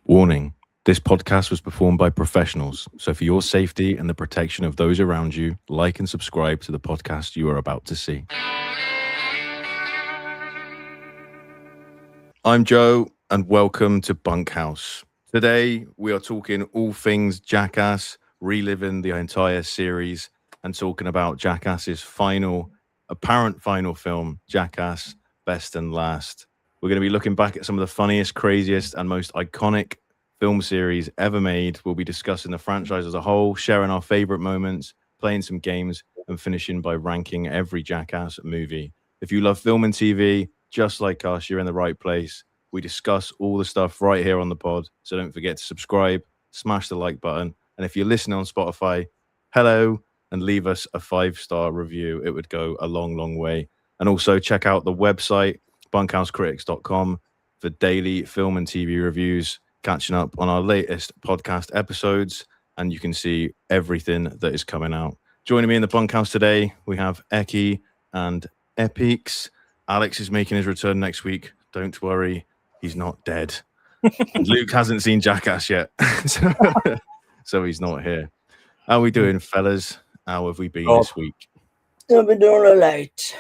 Warning: this podcast was performed by professionals, so for your safety and the protection of those around you, like and subscribe to the podcast you are about to see. I'm Joe, and welcome to Bunkhouse. Today, we are talking all things Jackass, reliving the entire series, and talking about Jackass's apparent final film, Jackass Best and Last. We're going to be looking back at some of the funniest, craziest, and most iconic film series ever made. We'll be discussing the franchise as a whole, sharing our favorite moments, playing some games, and finishing by ranking every Jackass movie. If you love film and TV, just like us, you're in the right place. We discuss all the stuff right here on the pod, so don't forget to subscribe, smash the like button, and if you're listening on Spotify, hello, and leave us a 5-star review. It would go a long, long way. And also check out the website, bunkhousecritics.com, for daily film and TV reviews, catching up on our latest podcast episodes, and you can see everything that is coming out. Joining me in the bunkhouse today, we have Eccy and Epicz. Alex is making his return next week. Don't worry, he's not dead. Luke hasn't seen Jackass yet, so he's not here. How are we doing, fellas? How have we been this week? I've been doing all right.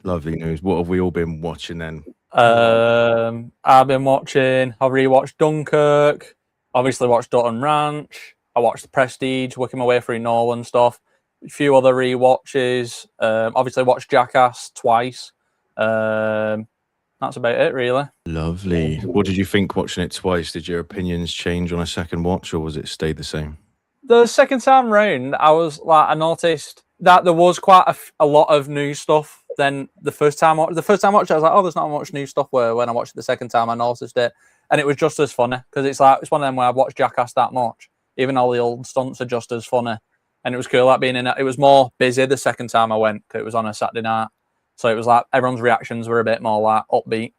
Lovely news. What have we all been watching then? I've rewatched Dunkirk, obviously watched Dutton Ranch, I watched The Prestige, working my way through Nolan stuff, a few other rewatches, obviously watched Jackass twice. That's about it, really. Lovely. What did you think watching it twice? Did your opinions change on a second watch, or was it stayed the same? The second time round, I noticed that there was quite a lot of new stuff than the first time. The first time watch, I was like, oh, there's not much new stuff. Where when I watched it the second time, I noticed it, and it was just as funny because it's one of them where I've watched Jackass that much, even all the old stunts are just as funny, and it was cool being in it. It was more busy the second time I went because it was on a Saturday night, so it was like everyone's reactions were a bit more upbeat.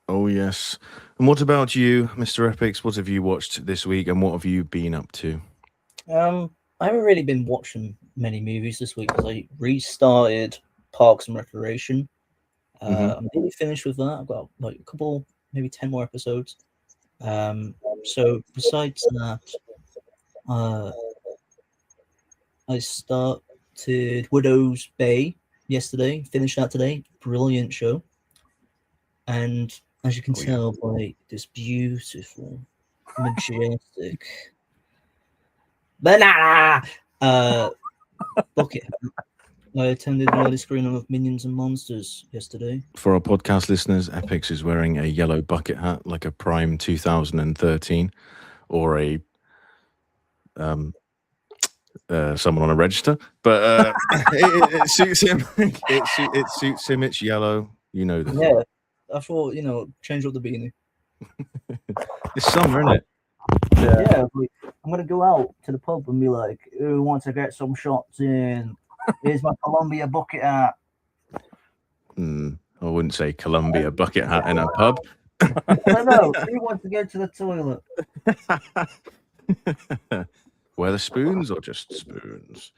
Oh yes. And what about you, Mr. Epicz? What have you watched this week, and what have you been up to? I haven't really been watching many movies this week because I restarted Parks and Recreation. I'm nearly finished with that. I've got a couple, maybe 10 more episodes. So besides that, I started Widow's Bay yesterday. Finished that today. Brilliant show. And as you can tell by this beautiful, majestic banana bucket, I attended an early screening of Minions and Monsters yesterday. For our podcast listeners, Epicz is wearing a yellow bucket hat like a Prime 2013 or a someone on a register, but it suits him. It suits him. It's yellow. You know that. Yeah, I thought, change up the beanie. It's summer, isn't it? Yeah, I'm gonna go out to the pub and be like, who wants to get some shots in? Here's my Columbia bucket hat. I wouldn't say Columbia bucket hat in a pub. I know. Who wants to go to the toilet? Were the spoons or just spoons?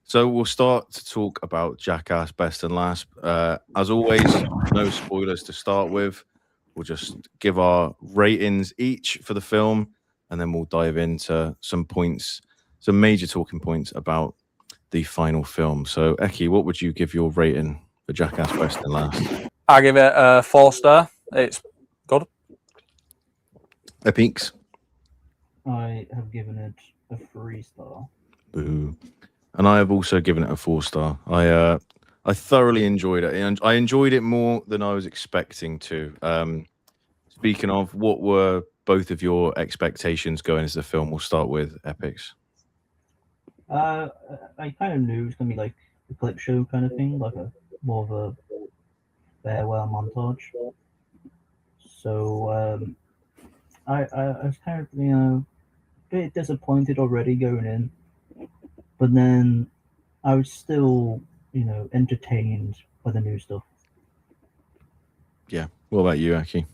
So we'll start to talk about Jackass Best and Last. As always, no spoilers to start with. We'll just give our ratings each for the film, and then we'll dive into some major talking points about the final film. So, Eccy, what would you give your rating for Jackass Best and Last? I give it a 4-star. It's good. Epicz? I have given it a 3-star. Boo. And I have also given it a 4-star. I thoroughly enjoyed it, and I enjoyed it more than I was expecting to. Speaking of, what were both of your expectations going into the film? We'll start with Epicz. I kind of knew it was gonna be like a clip show kind of thing, like more of a farewell montage. So I was kind of a bit disappointed already going in, but then I was still entertained by the new stuff. Yeah. What about you, Eccy?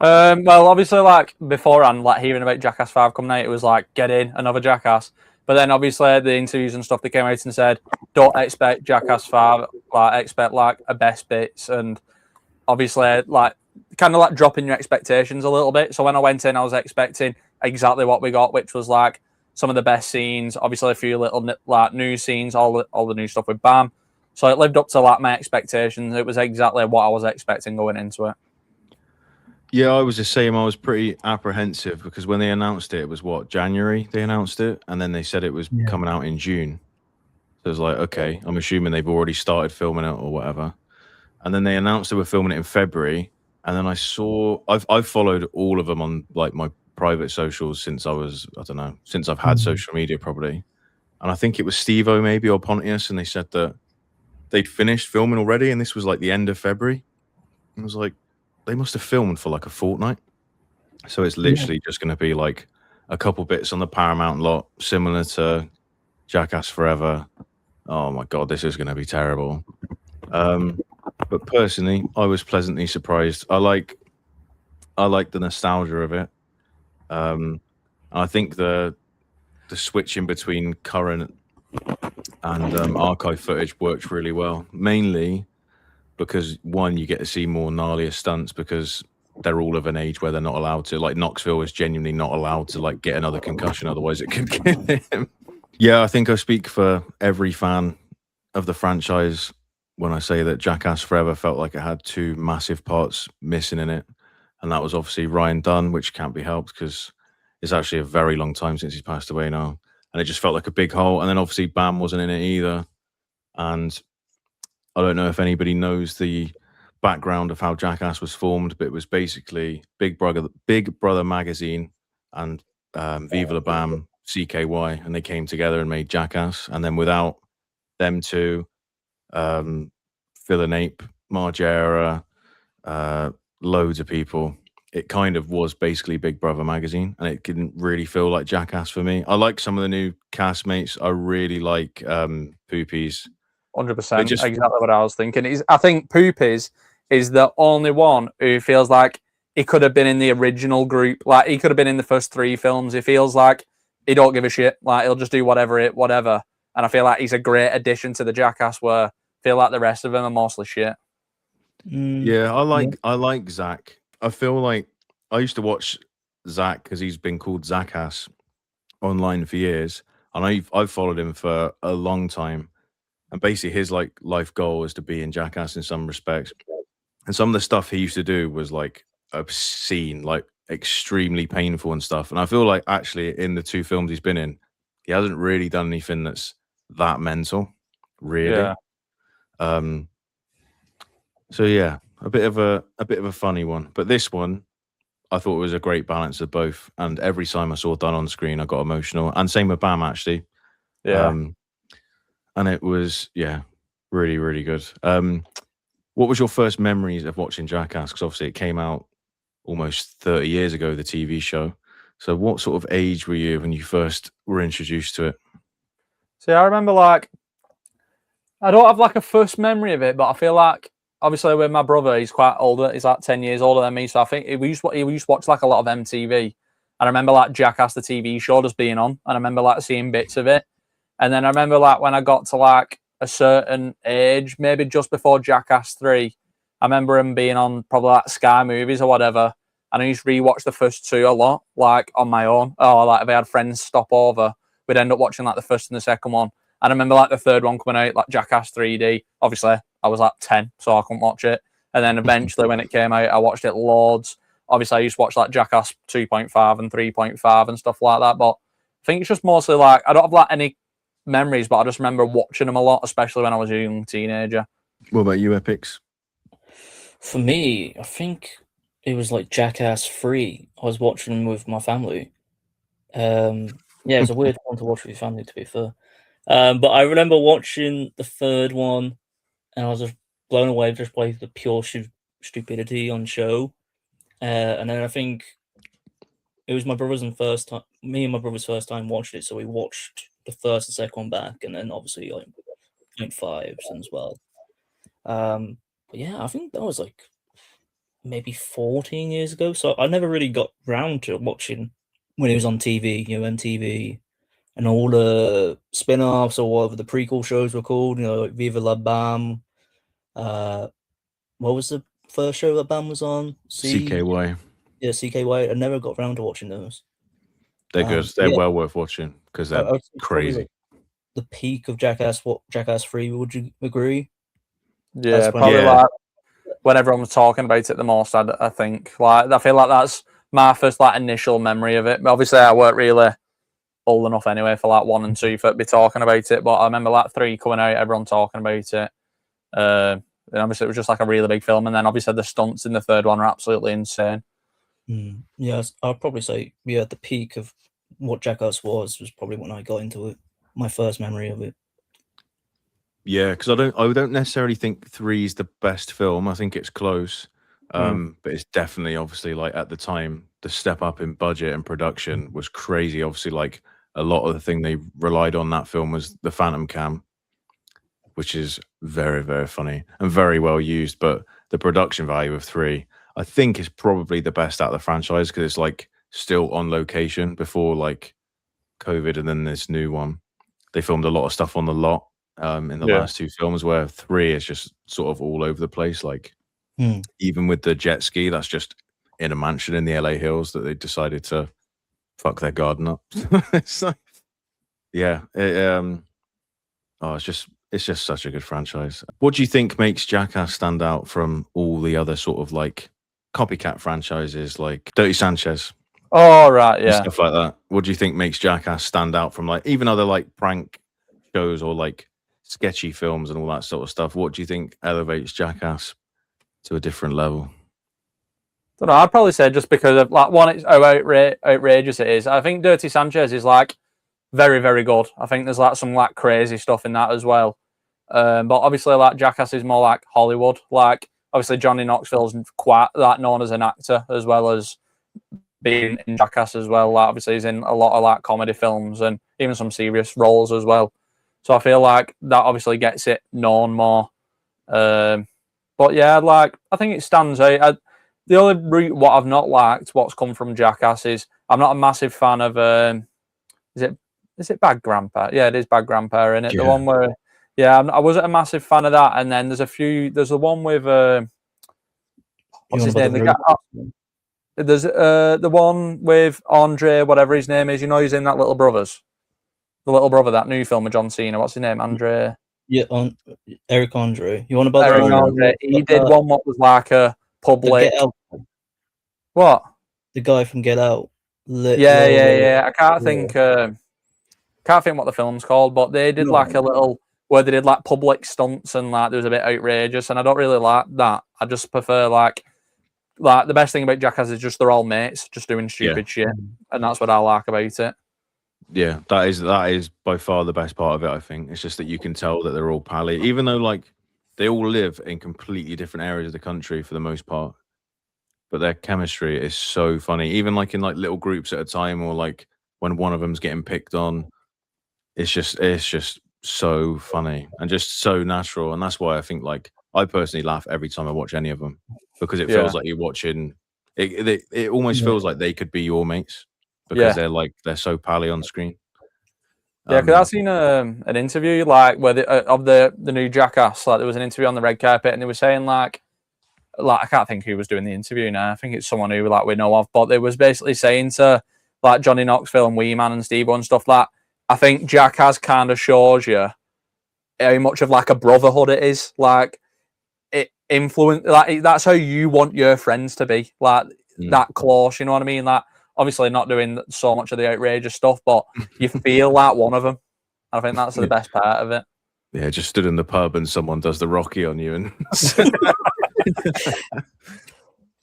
Well, obviously, beforehand, hearing about Jackass 5 coming out, it was get in another Jackass. But then, obviously, the interviews and stuff, they came out and said, don't expect Jackass 5, expect a best bits. And obviously, kind of like dropping your expectations a little bit. So when I went in, I was expecting exactly what we got, which was like some of the best scenes, obviously a few little like new scenes, all the new stuff with Bam. So it lived up to like my expectations. It was exactly what I was expecting going into it. Yeah, I was the same. I was pretty apprehensive because when they announced it, it was what, January they announced it, and then they said it was coming out in June. So it was like, okay, I'm assuming they've already started filming it or whatever. And then they announced they were filming it in February, and then I've followed all of them on like my private socials since since I've had social media probably. And I think it was Steve-O maybe or Pontius, and they said that they'd finished filming already, and this was like the end of February. I was like, they must have filmed for like a fortnight. So it's literally just going to be like a couple bits on the Paramount lot, similar to Jackass Forever. Oh my God, this is going to be terrible. But personally, I was pleasantly surprised. I like the nostalgia of it. I think the switching between current and archive footage works really well. Mainly because one, you get to see more gnarlier stunts because they're all of an age where they're not allowed to. Like Knoxville is genuinely not allowed to like get another concussion, otherwise it could kill him. Yeah, I think I speak for every fan of the franchise when I say that Jackass Forever felt like it had two massive parts missing in it. And that was obviously Ryan Dunn, which can't be helped because it's actually a very long time since he's passed away now. And it just felt like a big hole. And then obviously Bam wasn't in it either. And I don't know if anybody knows the background of how Jackass was formed, but it was basically Big Brother magazine and Viva La Bam, CKY, and they came together and made Jackass. And then without them two, Phil and Ape, Margera, loads of people, it kind of was basically Big Brother magazine, and it didn't really feel like Jackass for me. I like some of the new castmates. I really like Poopies. 100%, exactly what I was thinking. I think Poopies is the only one who feels like he could have been in the original group. Like he could have been in the first 3 films. He feels like he don't give a shit. Like he'll just do whatever. And I feel like he's a great addition to the Jackass. Where I feel like the rest of them are mostly shit. Yeah, I like Zach. I feel like I used to watch Zach because he's been called Zackass online for years, and I've followed him for a long time. And basically, his like life goal is to be in Jackass in some respects. And some of the stuff he used to do was like obscene, like extremely painful and stuff. And I feel like actually in the 2 films he's been in, he hasn't really done anything that's that mental, really. Yeah. So yeah, a bit of a funny one. But this one, I thought it was a great balance of both. And every time I saw Dunn on screen, I got emotional. And same with Bam actually. Yeah. And it was, really, really good. What was your first memories of watching Jackass? Because obviously it came out almost 30 years ago, the TV show. So what sort of age were you when you first were introduced to it? See, I remember like, I don't have like a first memory of it, but I feel like obviously with my brother, he's quite older. He's like 10 years older than me. So I think we used to watch like a lot of MTV. And I remember like Jackass, the TV show, just being on. And I remember like seeing bits of it. And then I remember like when I got to like a certain age, maybe just before Jackass 3, I remember him being on probably like Sky Movies or whatever. And I used to rewatch the first 2 a lot, like on my own. Or like if I had friends stop over, we'd end up watching like the first and the second one. And I remember like the third one coming out, like Jackass 3D. Obviously, I was like 10, so I couldn't watch it. And then eventually when it came out, I watched it loads. Obviously, I used to watch like Jackass 2.5 and 3.5 and stuff like that. But I think it's just mostly like, I don't have like any memories, but I just remember watching them a lot, especially when I was a young teenager. What about you, Epicz? For me, I think it was like Jackass 3. I was watching with my family. Yeah, it was a weird one to watch with your family, to be fair. But I remember watching the third one, and I was just blown away just by the pure stupidity on show. And then I think it was me and my brother's first time watching it, so we watched the first and second one back, and then obviously like 0.5s as well. But yeah, I think that was like maybe 14 years ago, so I never really got round to watching when it was on TV, MTV, and all the spin-offs or whatever the prequel shows were called, like Viva La Bam. What was the first show that Bam was on? CKY. Yeah, CKY. I never got around to watching those. They're good. They're yeah. well worth watching because they're I'd say probably, crazy. like, the peak of Jackass. What Jackass 3? Would you agree? Yeah, That's when- probably Yeah. like when everyone was talking about it the most. I think like I feel like that's my first like initial memory of it. But obviously, I weren't really old enough anyway for like 1 and 2 for to be talking about it. But I remember like 3 coming out, everyone talking about it. And obviously, it was just like a really big film. And then obviously, the stunts in the third one are absolutely insane. Yeah, I'll probably say the peak of what Jackass was probably when I got into it. My first memory of it. Yeah, because I don't necessarily think 3 is the best film. I think it's close, but it's definitely obviously like at the time the step up in budget and production was crazy. Obviously, like a lot of the thing they relied on that film was the Phantom Cam, which is very, very funny and very well used. But the production value of 3, I think, is probably the best out of the franchise because it's like still on location before like COVID, and then this new one. They filmed a lot of stuff on the lot in the last 2 films, where 3 is just sort of all over the place. Like even with the jet ski, that's just in a mansion in the LA hills that they decided to fuck their garden up. It's like, yeah, it's just such a good franchise. What do you think makes Jackass stand out from all the other sort of like copycat franchises, like Dirty Sanchez? Oh right, And yeah. stuff like that. What do you think makes Jackass stand out from like even other like prank shows or like sketchy films and all that sort of stuff? What do you think elevates Jackass to a different level? Don't know. I'd probably say just because of like one, it's how outrageous it is. I think Dirty Sanchez is like very, very good. I think there's like some like crazy stuff in that as well. But obviously, like Jackass is more like Hollywood. Like obviously, Johnny Knoxville's quite like known as an actor as well as being in Jackass as well. Like obviously, he's in a lot of like comedy films and even some serious roles as well. So I feel like that obviously gets it known more. But yeah, like I think it stands out. The only route what I've not liked, what's come from Jackass, is I'm not a massive fan of. Is it Bad Grandpa? Yeah, it is Bad Grandpa, isn't it? Yeah. The one where, yeah, I wasn't a massive fan of that. And then there's a few. There's the one with what's his name? There's the one with Andre, whatever his name is. You know, he's in that Little Brothers. The Little Brother, that new film with John Cena. What's his name? Andre. Yeah, on Eric Andre. You want about Eric the one? Andre. He did one what was like a public. Get Out. What? The guy from Get Out. Yeah. I can't think. Can't think what the film's called, but they did like a little where they did like public stunts and like there was a bit outrageous, and I don't really like that. I just prefer like the best thing about Jackass is just they're all mates, just doing stupid shit, and that's what I like about it. Yeah, that is by far the best part of it. I think it's just that you can tell that they're all pally, even though like they all live in completely different areas of the country for the most part. But their chemistry is so funny, even like in like little groups at a time, or like when one of them's getting picked on. It's just so funny and just so natural, and that's why I think like I personally laugh every time I watch any of them because it feels like you're watching. It almost feels like they could be your mates because they're so pally on screen. Yeah, because I've seen an interview like where of the new Jackass. Like there was an interview on the red carpet, and they were saying like I can't think who was doing the interview now. I think it's someone who like we know of, but they was basically saying to like Johnny Knoxville and Wee Man and Steve and stuff like. I think Jackass kind of shows you how much of like a brotherhood it is. Like it influence, like that's how you want your friends to be, like that close. You know what I mean? Like obviously not doing so much of the outrageous stuff, but you feel like one of them. I think that's the best part of it. Yeah, just stood in the pub and someone does the Rocky on you, and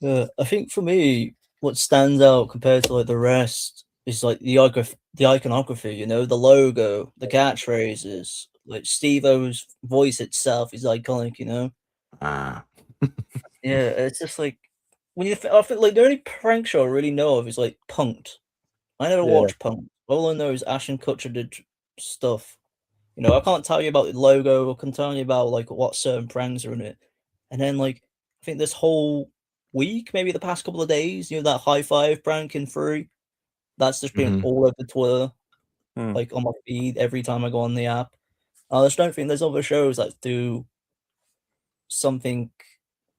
I think for me, what stands out compared to like the rest is like the iconography, you know, the logo, the catchphrases, like Steve-O's voice itself is iconic, you know. Yeah, it's just like when I think like the only prank show I really know of is like Punk'd. I never watched Punk'd. All I know is Ashton Kutcher did stuff. You know, I can't tell you about the logo. I can tell you about like what certain pranks are in it. And then like I think this whole week, maybe the past couple of days, you know, that high five prank in 3. That's just been all over Twitter, like on my feed every time I go on the app. I just don't think there's other shows that do something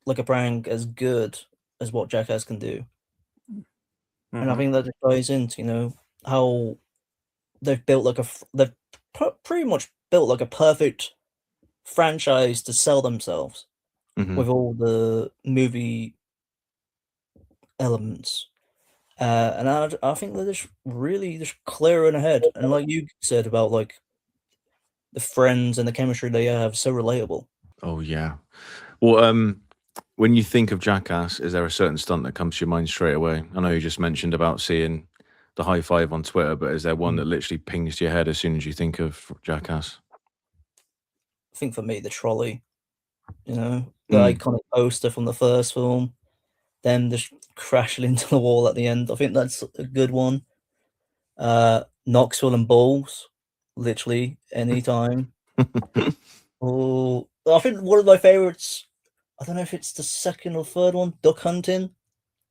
like a prank as good as what Jackass can do. And I Mhm. think that just ties into how they've built they've pretty much built like a perfect franchise to sell themselves Mhm. with all the movie elements. And I think they're just really just clearing ahead. And like you said about like the friends and the chemistry they have, so relatable. Oh yeah. Well, when you think of Jackass, is there a certain stunt that comes to your mind straight away? I know you just mentioned about seeing the high five on Twitter, but is there one that literally pings to your head as soon as you think of Jackass? I think for me, the trolley, the Mm. iconic poster from the first film, them just crashing into the wall at the end. I think that's a good one. Knoxville and Bulls, literally anytime. Oh, I think one of my favorites. I don't know if it's the second or third one. Duck hunting.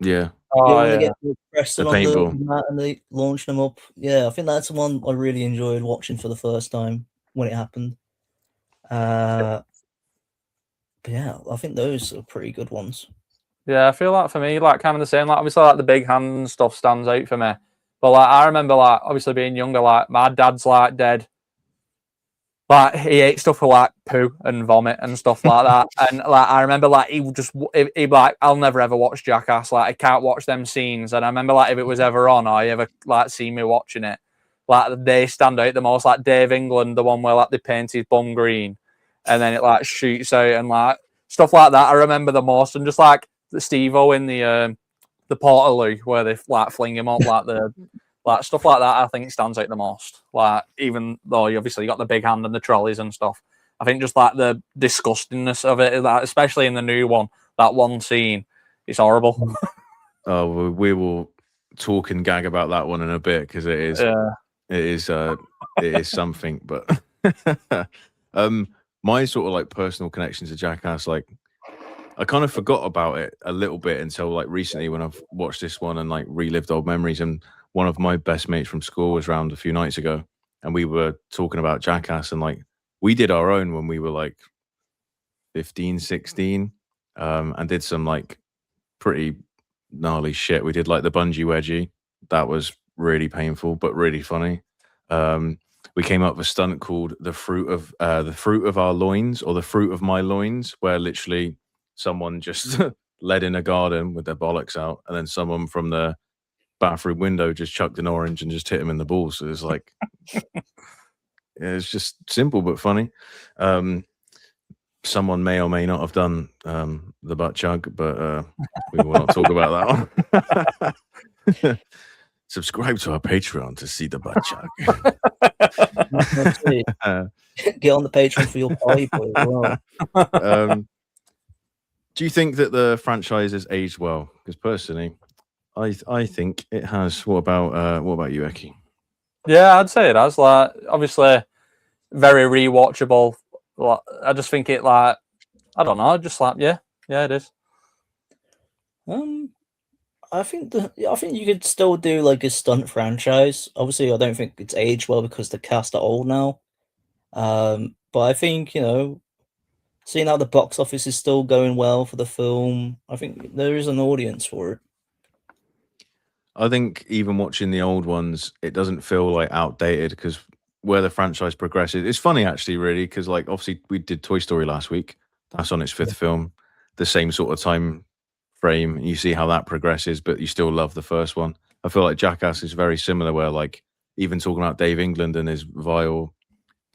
Yeah. Oh When they yeah. get Preston The on the paintball. mat and they launch them up. Yeah, I think that's the one I really enjoyed watching for the first time when it happened. But yeah, I think those are pretty good ones. Yeah, I feel like for me, like kind of the same. Like obviously, like the big hand and stuff stands out for me. But like I remember, like obviously being younger, like my dad's like dead. Like he ate stuff for like poo and vomit and stuff like that. And like I remember, like he would just he'd be like, I'll never ever watch Jackass. Like I can't watch them scenes. And I remember, like if it was ever on or you ever like see me watching it, like they stand out the most. Like Dave England, the one where like they paint his bum green, and then it like shoots out and like stuff like that. I remember the most, and just like the Steve-O in the Portaloo where they like fling him up like stuff like that. I think stands out the most. Like even though you obviously got the big hand and the trolleys and stuff, I think just like the disgustingness of it, like, especially in the new one, that one scene, it's horrible. Oh, we will talk and gag about that one in a bit because Yeah. it is something. But my sort of like personal connection to Jackass, like I kind of forgot about it a little bit until like recently when I've watched this one and like relived old memories. And one of my best mates from school was around a few nights ago, and we were talking about Jackass, and like we did our own when we were like 15, 16, and did some like pretty gnarly shit. We did like the bungee wedgie. That was really painful, but really funny. We came up with a stunt called the fruit of our loins, or the fruit of my loins, where literally someone just led in a garden with their bollocks out, and then someone from the bathroom window just chucked an orange and just hit him in the balls. So it's like it's just simple but funny. Someone may or may not have done the butt chug, but we will not talk about that one. Subscribe to our Patreon to see the butt chug. Get on the Patreon for your pie boy as well. Do you think that the franchise has aged well? Because personally, I think it has. What about you, Eccy? Yeah, I'd say it has. Like obviously very rewatchable. Like, I just think it like I don't know, just like yeah, it is. I think you could still do like a stunt franchise. Obviously, I don't think it's aged well because the cast are old now. But I think seeing how the box office is still going well for the film, I think there is an audience for it. I think even watching the old ones, it doesn't feel like outdated because where the franchise progresses, it's funny actually, really, because like obviously we did Toy Story last week. That's on its fifth film, the same sort of time frame. You see how that progresses, but you still love the first one. I feel like Jackass is very similar, where like even talking about Dave England and his vile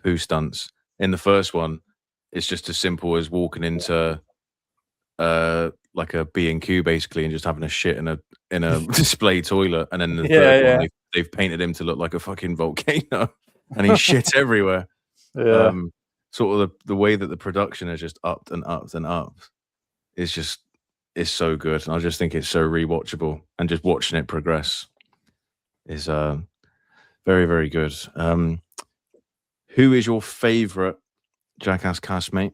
poo stunts in the first one, it's just as simple as walking into like a B&Q basically and just having a shit in a display toilet, and then the third one they've painted him to look like a fucking volcano and he's shit everywhere. Sort of the way that the production is just upped and upped and upped is so good, and I just think it's so rewatchable, and just watching it progress is very, very good. Who is your favorite Jackass castmate,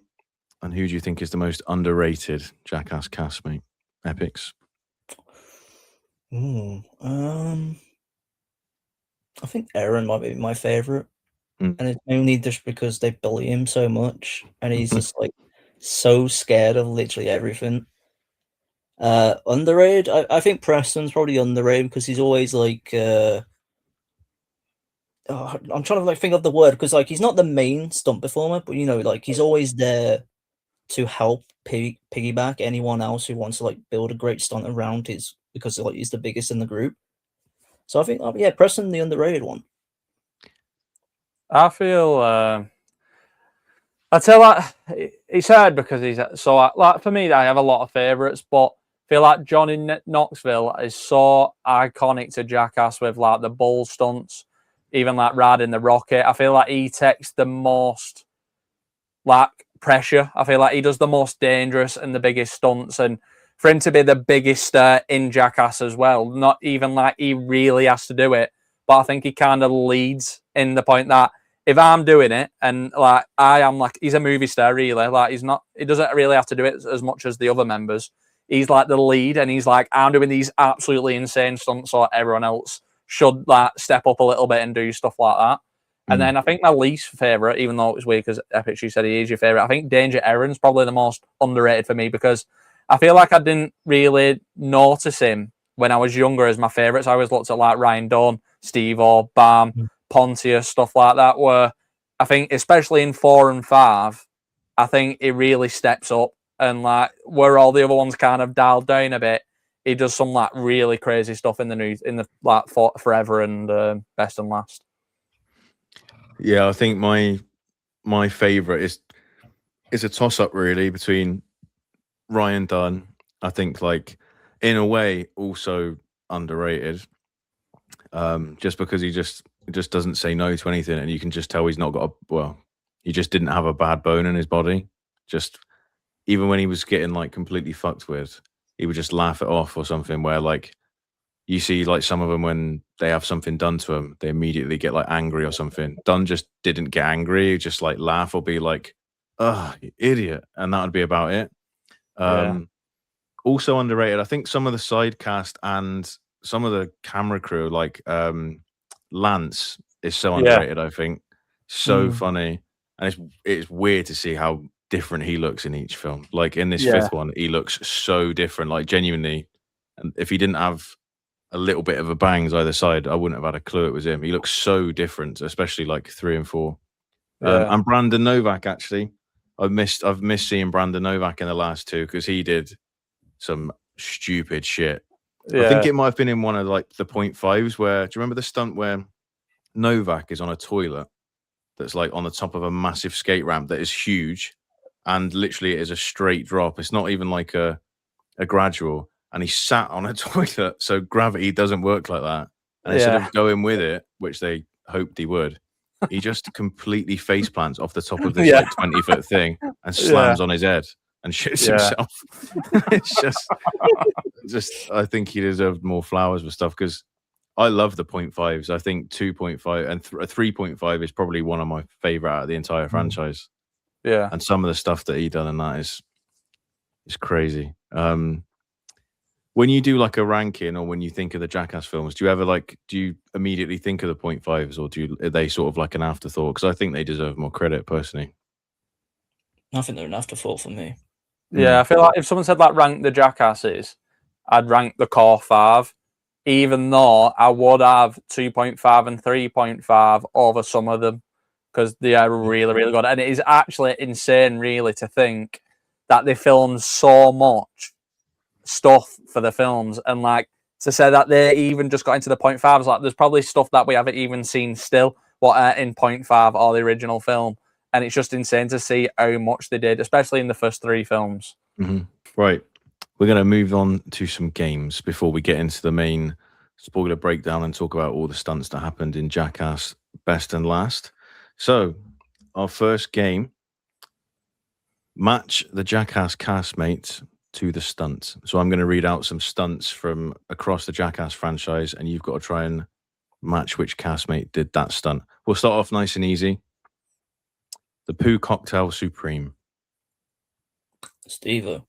and who do you think is the most underrated Jackass castmate? Epicz. I think Aaron might be my favorite, Mm. and it's only just because they bully him so much, and he's just like so scared of literally everything. Underrated. I think Preston's probably underrated because he's always like. I'm trying to like think of the word because like he's not the main stunt performer, but you know, like he's always there to help piggyback anyone else who wants to like build a great stunt around his because like he's the biggest in the group. So I think, yeah, Preston, the underrated one. I feel I tell like it's hard because he's so like for me I have a lot of favourites, but I feel like Johnny Knoxville is so iconic to Jackass with like the bull stunts, even like riding the rocket. I feel like he takes the most like pressure. I feel like he does the most dangerous and the biggest stunts, and for him to be the biggest in Jackass as well, not even like he really has to do it, but I think he kind of leads in the point that if I'm doing it and like I am like he's a movie star really, like he doesn't really have to do it as much as the other members. He's like the lead and he's like I'm doing these absolutely insane stunts so everyone else should like step up a little bit and do stuff like that. And then I think my least favourite, even though it was weird because Epicz, you said he is your favourite, I think Danger Aaron's probably the most underrated for me because I feel like I didn't really notice him when I was younger as my favourites. I always looked at like Ryan Dunn, Steve-O, Bam, Pontius, stuff like that, where I think, especially in 4 and 5, I think he really steps up and like where all the other ones kind of dialed down a bit, he does some like really crazy stuff in the like Forever and Best and Last. Yeah, I think my favorite is a toss up really between Ryan Dunn. I think like in a way also underrated. Just because he just doesn't say no to anything, and you can just tell he's not got he just didn't have a bad bone in his body. Just even when he was getting like completely fucked with, he would just laugh it off or something. Where like you see like some of them when they have something done to them, they immediately get like angry or something. Dunn just didn't get angry; he'd just like laugh or be like, "Ugh, you idiot," and that would be about it. Also underrated, I think some of the side cast and some of the camera crew, like Lance, is so underrated. I think so funny, and it's weird to see how different he looks in each film. Like in this fifth one, he looks so different. Like genuinely, and if he didn't have a little bit of a bangs either side, I wouldn't have had a clue it was him. He looks so different, especially like 3 and 4. And Brandon Novak, actually, I've missed seeing Brandon Novak in the last 2 because he did some stupid shit. I think it might have been in one of like the 0.5s where, do you remember the stunt where Novak is on a toilet that's like on the top of a massive skate ramp that is huge and literally it is a straight drop. It's not even like a gradual, and he sat on a toilet, so gravity doesn't work like that. And instead of going with it, which they hoped he would, he just completely face plants off the top of this like 20-foot thing and slams on his head and shits himself. It's just I think he deserved more flowers with stuff because I love the 0.5s. I think 2.5 and 3.5 is probably one of my favorite out of the entire franchise. Yeah, and some of the stuff that he done in that is crazy. When you do like a ranking or when you think of the Jackass films, do you immediately think of the 0.5s or are they sort of like an afterthought? Because I think they deserve more credit personally. I think they're an afterthought for me. Yeah, I feel like if someone said like rank the Jackasses, I'd rank the core 5, even though I would have 2.5 and 3.5 over some of them because they are really, really good. And it is actually insane, really, to think that they filmed so much stuff for the films, and like to say that they even just got into the 0.5s, like there's probably stuff that we haven't even seen still in 0.5 or the original film, and it's just insane to see how much they did, especially in the first 3 films. Right, we're going to move on to some games before we get into the main spoiler breakdown and talk about all the stunts that happened in Jackass Best and Last. So our first game, match the Jackass castmates to the stunts. So I'm going to read out some stunts from across the Jackass franchise, and you've got to try and match which castmate did that stunt. We'll start off nice and easy. The Poo Cocktail Supreme. Steve-O.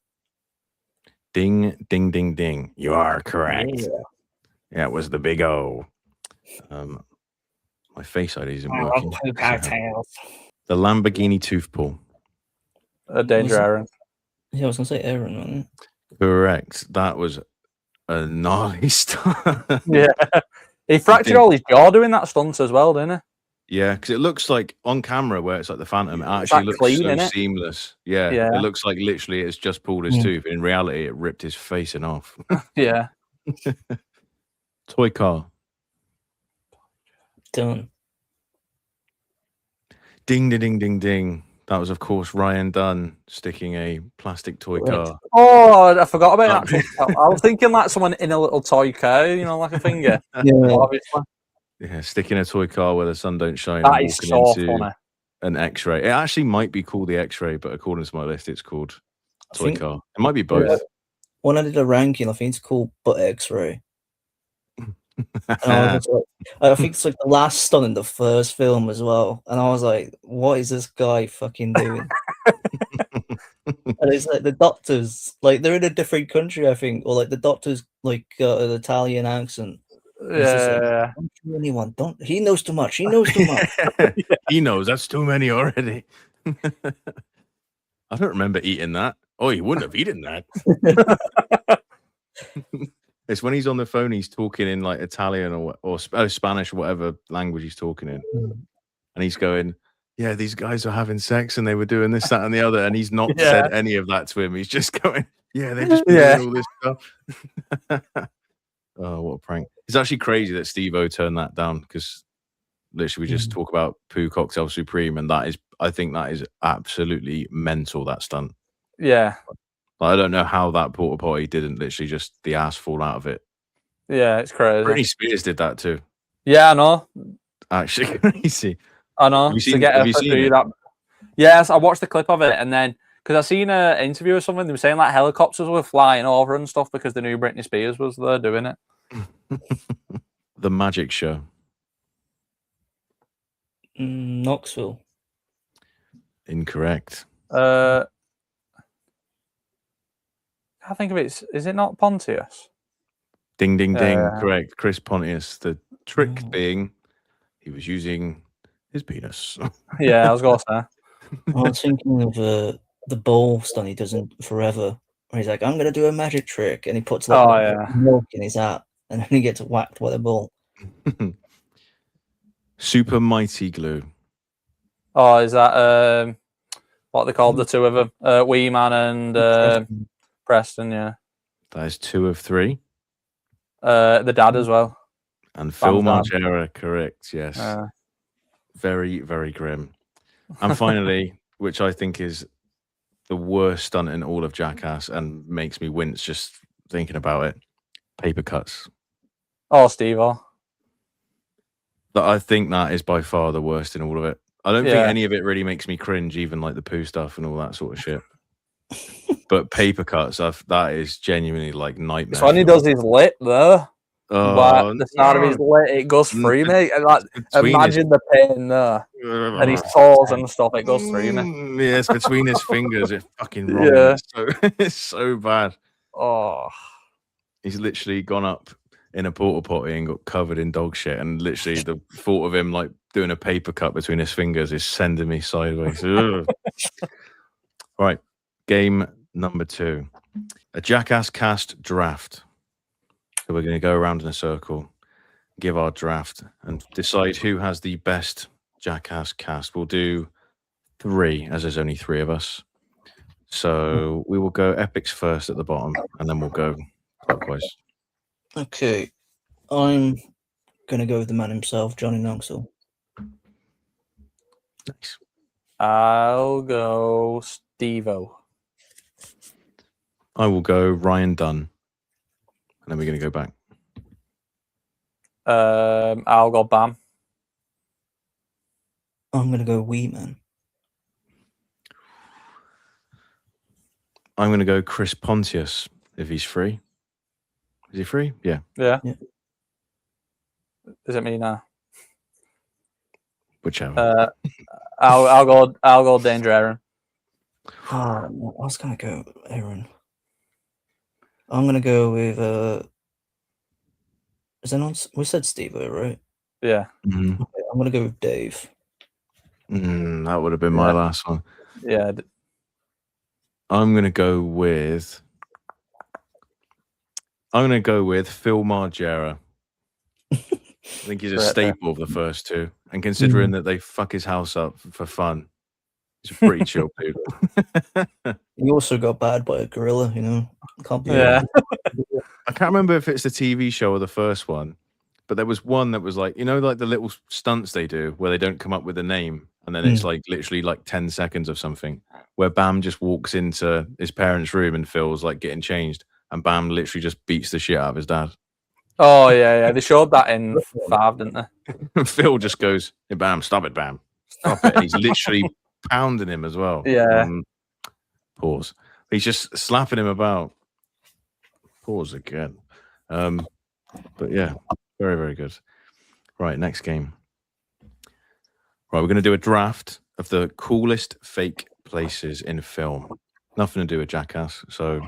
Ding, ding, ding, ding. You are correct. Yeah, it was the Big O. My face ID isn't working. Poo Cocktails. The Lamborghini Tooth Pull. Danger Aaron. Yeah, I was going to say Aaron, wasn't it? Correct. That was a gnarly stunt. Yeah. He fractured all his jaw doing that stunt as well, didn't he? Yeah, because it looks like on camera where it's like the Phantom, it It's actually like looks clean, so innit? seamless. Yeah, Yeah. it looks like literally it's just pulled his tooth. In reality, it ripped his face in half. Yeah. Toy car. Done. Ding, ding, ding, ding, ding. That was, of course, Ryan Dunn sticking a plastic toy Correct. car. Oh, I forgot about that. I was thinking like someone in a little toy car, you know, like a finger. Yeah. Obviously. Yeah, sticking a toy car where the sun don't shine That and is walking so into funny. an X-ray. It actually might be called the X-ray, but according to my list, it's called I toy think car. It might be both. when I did a ranking, I think it's called Butt X-ray. And I was just like, I think it's like the last stunt in the first film as well. And I was like, what is this guy fucking doing? And it's like the doctors, like they're in a different country, I think, or like the doctors like got an Italian accent. And he's just like, Yeah. don't kill anyone. He knows too much. He knows too much. He knows that's too many already. I don't remember eating that. Oh, he wouldn't have eaten that. It's when he's on the phone, he's talking in like Italian or Spanish or whatever language he's talking in. And he's going, yeah, these guys are having sex and they were doing this, that, and the other. And he's not said any of that to him. He's just going, yeah, they've just been doing all this stuff. Oh, what a prank. It's actually crazy that Steve-O turned that down because literally we just talk about Poo Cocktail Supreme. And that is, I think that is absolutely mental, that stunt. Yeah. I don't know how that porta potty didn't literally just the ass fall out of it. Yeah, it's crazy. Britney Spears did that too. Yeah, I know. Actually crazy. I know. Have you seen it? That. Yes, I watched the clip of it, and then because I seen an interview or something, they were saying like helicopters were flying over and stuff because they knew Britney Spears was there doing it. The Magic Show. Knoxville. Incorrect. I think of it. Is it not Pontius? Ding, ding, ding. Correct. Chris Pontius. The trick being he was using his penis. Yeah, I was going to say. I was thinking of the bowl stunt he does in Forever, where he's like, I'm going to do a magic trick. And he puts like milk in his hat, and then he gets whacked by the ball. Super Mighty Glue. Oh, is that what they called the two of them? Wee Man and Preston, yeah. That is 2 of 3. The dad as well. And Phil Margera, correct, yes. Very, very grim. And finally, which I think is the worst stunt in all of Jackass and makes me wince just thinking about it, paper cuts. Oh, Steve-O. I think that is by far the worst in all of it. I don't think any of it really makes me cringe, even like the poo stuff and all that sort of shit. But paper cuts, that is genuinely like nightmare. It's when he does his lip there. Oh, the start of his lip, it goes through me. And, like, imagine the pain there. And his toes and stuff, it goes through me. Yeah, it's between his fingers. It fucking wrong. Yeah. It's so bad. Oh. He's literally gone up in a porta potty and got covered in dog shit. And literally the thought of him like doing a paper cut between his fingers is sending me sideways. Right. Game number 2. A Jackass cast draft. So we're going to go around in a circle, give our draft, and decide who has the best Jackass cast. We'll do 3, as there's only 3 of us. So we will go Epicz first at the bottom, and then we'll go clockwise. Okay. I'm going to go with the man himself, Johnny Knoxville. Nice. I'll go Steve-O. I will go Ryan Dunn. And then we're going to go back. I'll go Bam. I'm going to go Wee Man. I'm going to go Chris Pontius, if he's free. Is he free? Yeah. Yeah. Is it me now? Whichever. I'll go Danger Aaron. Oh, I was going to go Aaron. I'm going to go with is that on? We said Steve-O, right? Yeah. Mm-hmm. Okay, I'm going to go with Dave. That would have been my last one. Yeah. I'm going to go with I'm going to go with Phil Margera. I think he's a Right there. staple of the first two. And considering that they fuck his house up for fun, he's a pretty chill dude. He also got bad by a gorilla, Can't be Yeah. I can't remember if it's the TV show or the first one, but there was one that was like, like the little stunts they do where they don't come up with a name. And then it's like literally like 10 seconds of something where Bam just walks into his parents' room and Phil's like getting changed. And Bam literally just beats the shit out of his dad. Oh, yeah. They showed that in 5, didn't they? And Phil just goes, "Hey, Bam, stop it, Bam. Stop it." And he's literally pounding him as well. Yeah. Pause. He's just slapping him about. Pause again. But yeah, very, very good. Right, next game. Right, we're going to do a draft of the coolest fake places in film. Nothing to do with Jackass. So,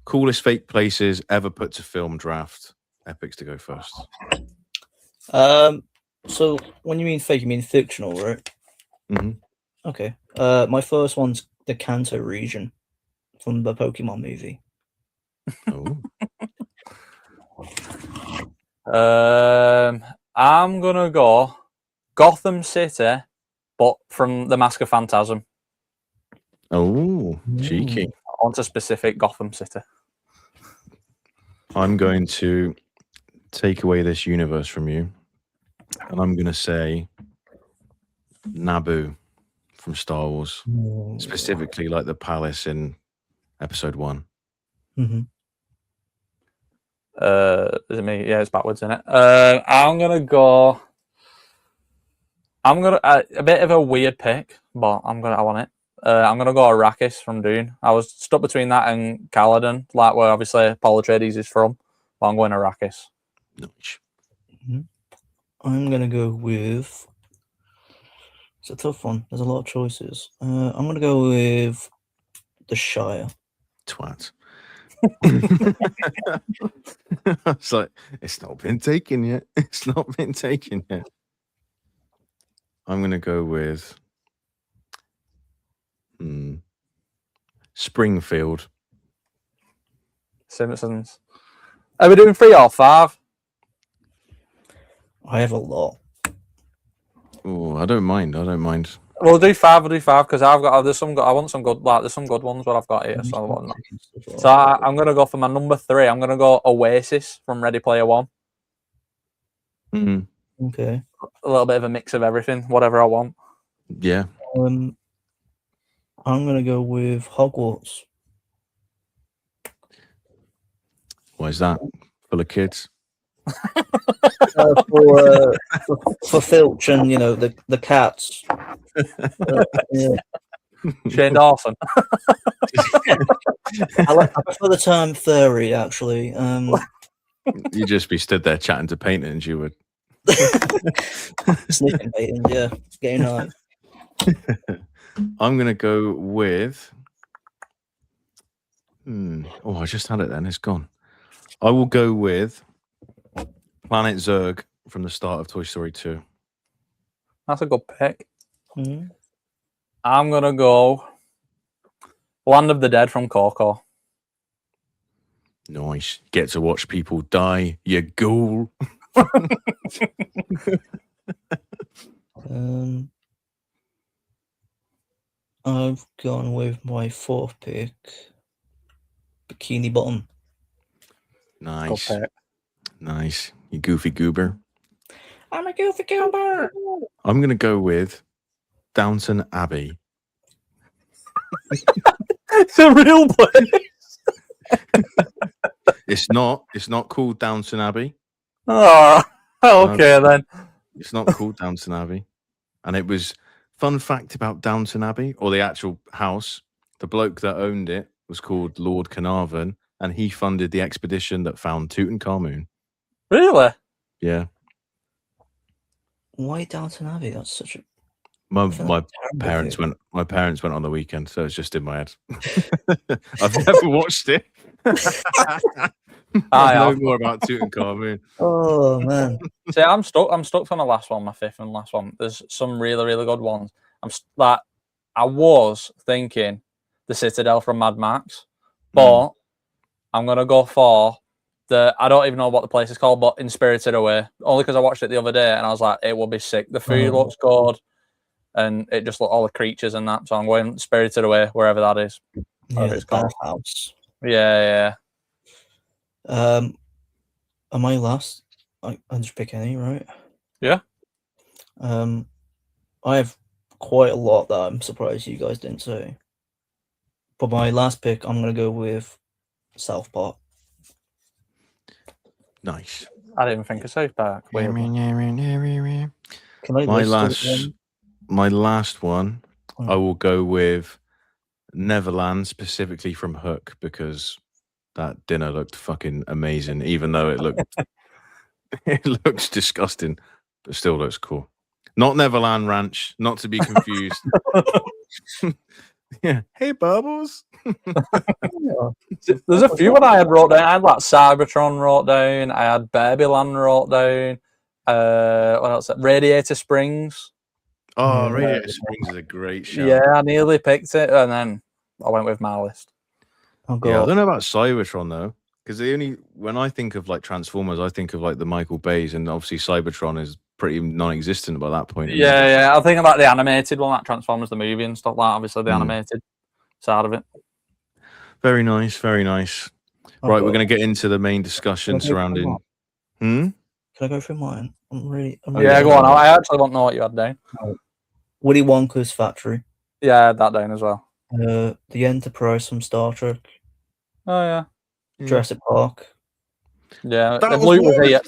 coolest fake places ever put to film draft. Epicz to go first. So when you mean fake, you mean fictional, right? Mhm. Okay. My first one's the Kanto region from the Pokemon movie. Oh. I'm gonna go Gotham City, but from the Mask of Phantasm. Oh, cheeky. I want a specific Gotham City. I'm going to take away this universe from you, and I'm going to say Naboo from Star Wars, specifically like the palace in Episode 1. Mm-hmm. Is it me? Yeah, it's backwards, isn't it? I'm gonna go. I'm gonna a bit of a weird pick, but I want it. I'm gonna go Arrakis from Dune. I was stuck between that and Caladan, like where obviously Paul Atreides is from, but I'm going Arrakis. Nice. I'm gonna go with. It's a tough one. There's a lot of choices. I'm gonna go with the Shire. Twat. It's like, it's not been taken yet. It's not been taken yet. I'm going to go with Springfield. Simpsons. Are we doing 3 or 5? I have a lot. Oh, I don't mind. We'll do 5. Because I want some good. Like, there's some good ones. What I've got here. So I'm gonna go for my number 3. I'm gonna go Oasis from Ready Player One. Mm-hmm. Okay. A little bit of a mix of everything, whatever I want. Yeah. I'm gonna go with Hogwarts. Why is that? Full of kids? For Filch and the cats. Yeah. Shane Dawson. I prefer the term furry, actually. You'd just be stood there chatting to paintings, you would. Sniffing paintings, yeah. Getting on. I'm gonna go with oh, I just had it then, it's gone. I will go with Planet Zurg from the start of Toy Story 2. That's a good pick. Mm-hmm. I'm gonna go Land of the Dead from Coco. Nice. Get to watch people die, you ghoul. I've gone with my 4th pick, Bikini Bottom. Nice. Nice. You goofy goober. I'm a goofy goober. I'm going to go with Downton Abbey. It's a real place. It's not called Downton Abbey. Oh, okay then. It's not called Downton Abbey. And it was, fun fact about Downton Abbey, or the actual house, the bloke that owned it was called Lord Carnarvon, and he funded the expedition that found Tutankhamun. Really? Yeah. Why Downton Abbey? That's such a... My parents went on the weekend, so it's just in my head. I've never watched it. I know more about Tutankhamun. Oh man! See, I'm stuck on the last one, my 5th and last one. There's some really, really good ones. I was thinking the Citadel from Mad Max, but I'm gonna go for I don't even know what the place is called, but in Spirited Away. Only because I watched it the other day and I was like, it will be sick. The food looks good, and it just looked all the creatures and that. So I'm going Spirited Away, wherever that is. Yeah, the Bunkhouse. Yeah. Am I last? I just pick any, right? Yeah. I have quite a lot that I'm surprised you guys didn't say. But my last pick, I'm gonna go with South Park. Nice. I didn't even think of South Park. Weird. Can I My last one, Oh. I will go with Neverland, specifically from Hook, because that dinner looked fucking amazing, even though it looked it looks disgusting, but still looks cool. Not Neverland Ranch, not to be confused. Yeah. Hey, Bubbles. There's a few that I had wrote down. I had like Cybertron wrote down. I had Babyland wrote down. What else? Radiator Springs. Oh, Yeah. Radiator Springs is a great show. Yeah, I nearly picked it, and then I went with my list. I'll Yeah, I go. don't know about Cybertron though, because when I think of like Transformers, I think of like the Michael Bays, and obviously Cybertron is pretty non-existent by that point. isn't it? Yeah. I think about the animated one, like Transformers the movie and stuff like that. Obviously, the animated side of it. Very nice, very nice. Right, we're going to get into the main discussion surrounding. Can I go through mine? I'm really Yeah, go on. I actually don't know what you had down. Willy Wonka's Factory. Yeah, I had that down as well. The Enterprise from Star Trek. Oh yeah. Jurassic Park. Yeah, That if was Luke was here,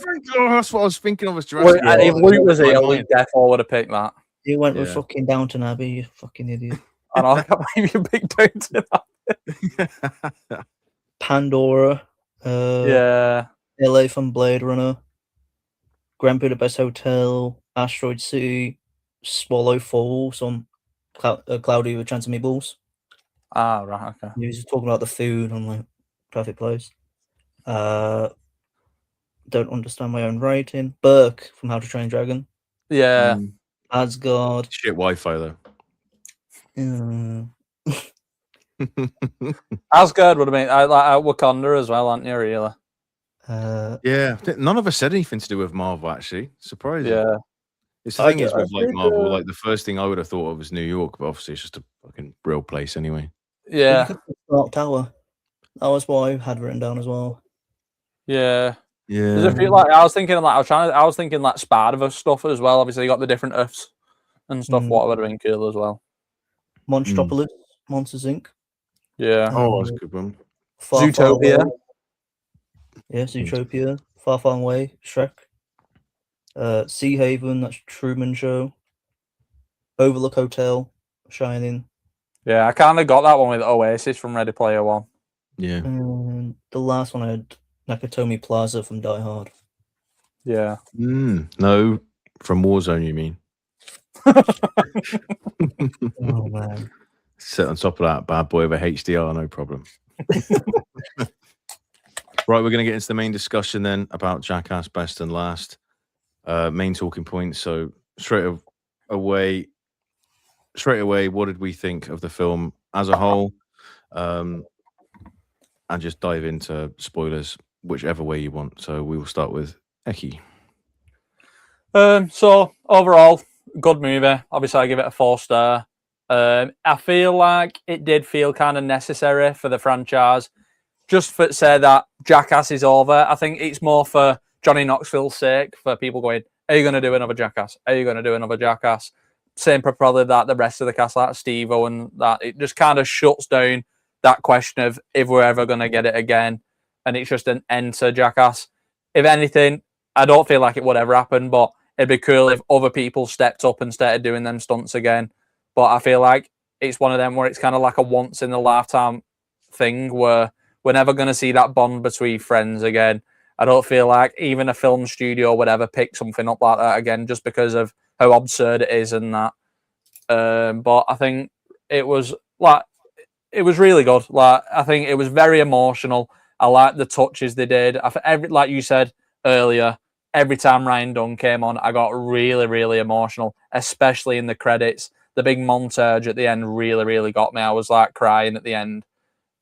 that's what I was thinking of. Was Jurassic Park. if Luke was here, Luke definitely would have picked that. You went with fucking Downton Abbey, you fucking idiot. I know, I can't believe you picked Downton Abbey. Pandora. Yeah. LA from Blade Runner. Grand Budapest Hotel. Asteroid City. Swallow Falls on Cloudy with Chance of Meatballs. Ah, right, okay. He was just talking about the food on like perfect place. Don't understand my own writing. Burke from How to Train Your Dragon. Yeah. Asgard. Shit Wi-Fi though. Asgard would have been like Wakanda as well, aren't you? Really? Yeah, none of us said anything to do with Marvel. Actually, surprising. Yeah. It's the thing is with like Marvel, like the first thing I would have thought of was New York, but obviously it's just a fucking real place anyway. Yeah. Dark Tower. That was what I had written down as well. Yeah. Yeah. There's a few, like I was thinking like Spider-Verse stuff as well. Obviously, you got the different Earths and stuff. What would have been cool as well. Monstropolis, Monsters Inc. Yeah. Oh, that's a good one. Zootopia. Yeah, Zootopia. Far, Far Away. Shrek. Sea Haven. That's Truman Show. Overlook Hotel. Shining. Yeah, I kind of got that one with Oasis from Ready Player One. Yeah. And the last one I had Nakatomi Plaza from Die Hard. Yeah. No, from Warzone, you mean? Oh man. Sit on top of that bad boy with a HDR, no problem. Right, we're going to get into the main discussion then about Jackass Best and Last. Main talking points. So straight away, what did we think of the film as a whole? And just dive into spoilers, whichever way you want. So we will start with Eccy. So overall, good movie. Obviously, I give it a 4-star. I feel like it did feel kind of necessary for the franchise, just for say that Jackass is over. I think it's more for Johnny Knoxville's sake, for people going, "Are you going to do another Jackass? Are you going to do another Jackass?" Same for probably that the rest of the cast, like Steve-O, and that it just kind of shuts down that question of if we're ever going to get it again, and it's just an end to Jackass. If anything, I don't feel like it would ever happen, but it'd be cool if other people stepped up and started doing them stunts again. But I feel like it's one of them where it's kind of like a once in a lifetime thing where we're never going to see that bond between friends again. I don't feel like even a film studio would ever pick something up like that again, just because of how absurd it is and that. But I think it was really good. Like, I think it was very emotional. I like the touches they did. Like you said earlier, every time Ryan Dunn came on, I got really, really emotional, especially in the credits. The big montage at the end really, really got me. I was like crying at the end.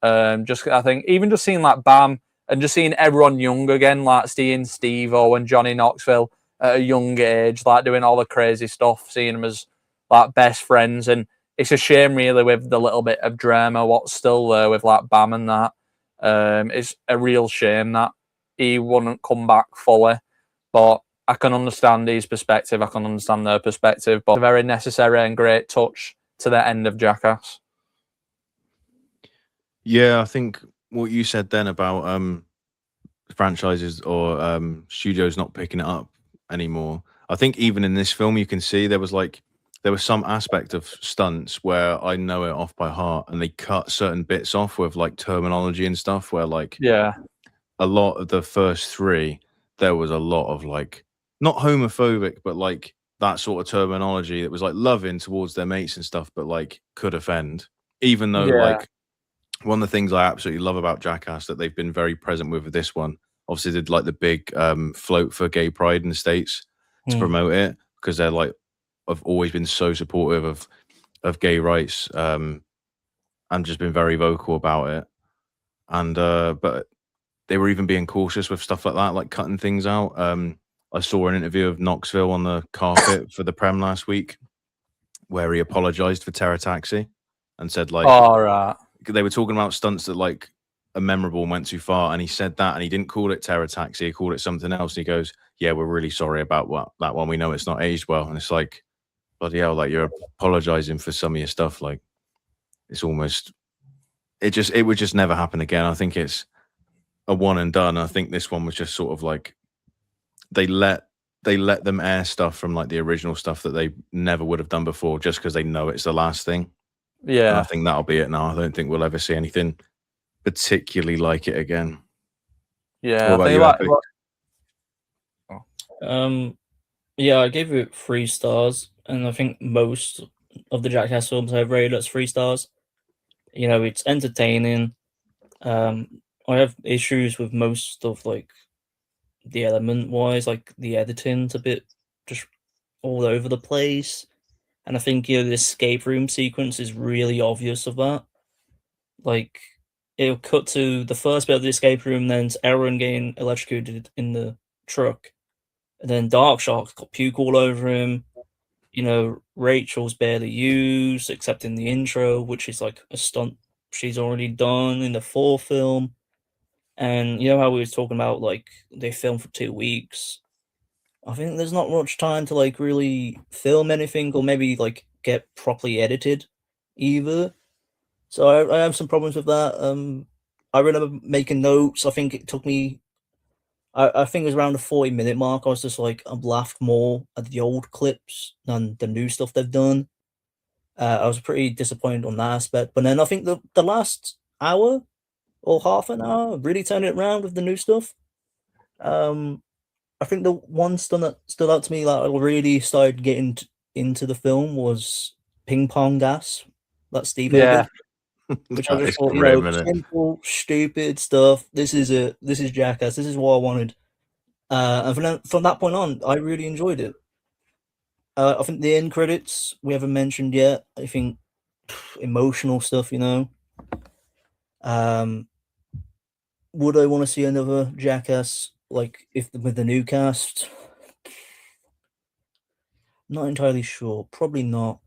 I think even just seeing like Bam and just seeing everyone young again, like seeing Steve-O and Johnny Knoxville at a young age, like doing all the crazy stuff, seeing them as like best friends. And it's a shame really with the little bit of drama what's still there with like Bam and that. It's a real shame that he wouldn't come back fully, but I can understand his perspective, I can understand their perspective, but a very necessary and great touch to the end of Jackass. Yeah, I think what you said then about franchises or studios not picking it up anymore. I think even in this film, you can see there was some aspect of stunts where I know it off by heart, and they cut certain bits off with like terminology and stuff. Where like a lot of the first three, there was a lot of like not homophobic, but like that sort of terminology that was like loving towards their mates and stuff, but like could offend. Even though like one of the things I absolutely love about Jackass that they've been very present with this one, obviously did like the big float for gay pride in the States to promote it, because they're like have always been so supportive of gay rights and just been very vocal about it. And but they were even being cautious with stuff like that, like cutting things out. I saw an interview of Knoxville on the carpet for the Prem last week where he apologized for Terror Taxi and said like, they were talking about stunts that like are memorable and went too far, and he said that, and he didn't call it Terror Taxi, he called it something else. And he goes, yeah, we're really sorry about that one, we know it's not aged well. And it's like, bloody hell, like you're apologizing for some of your stuff. Like it's almost, it would just never happen again. I think it's a one and done. I think this one was just sort of like they let them air stuff from like the original stuff that they never would have done before, just because they know it's the last thing. Yeah, and I think that'll be it now. I don't think we'll ever see anything particularly like it again. Yeah, what about you, Epicz? Yeah, I gave it 3 stars, and I think most of the Jackass films I've rated as 3 stars. You know, it's entertaining. I have issues with most of like the element wise, like the editing's a bit just all over the place. And I think, you know, the escape room sequence is really obvious of that. Like, it'll cut to the first bit of the escape room, then it's Aaron getting electrocuted in the truck. And then Darkshark's got puke all over him. You know, Rachel's barely used, except in the intro, which is like a stunt she's already done in the 4th film. And you know how we was talking about, like, they filmed for 2 weeks? I think there's not much time to like really film anything, or maybe like get properly edited either. So I have some problems with that. I remember making notes. I think it took me, I think it was around the 40-minute mark. I was just like, I've laughed more at the old clips than the new stuff they've done. I was pretty disappointed on that aspect. But then I think the last hour or half an hour really turned it around with the new stuff. I think the one stunt that stood out to me that I really started getting into the film was ping pong gas that Steve did, which I just thought, you know, simple, stupid stuff. This is it. This is Jackass. This is what I wanted. And from that point on, I really enjoyed it. I think the end credits we haven't mentioned yet. I think emotional stuff, you know. Would I want to see another Jackass? Like, if with the new cast, not entirely sure. Probably not.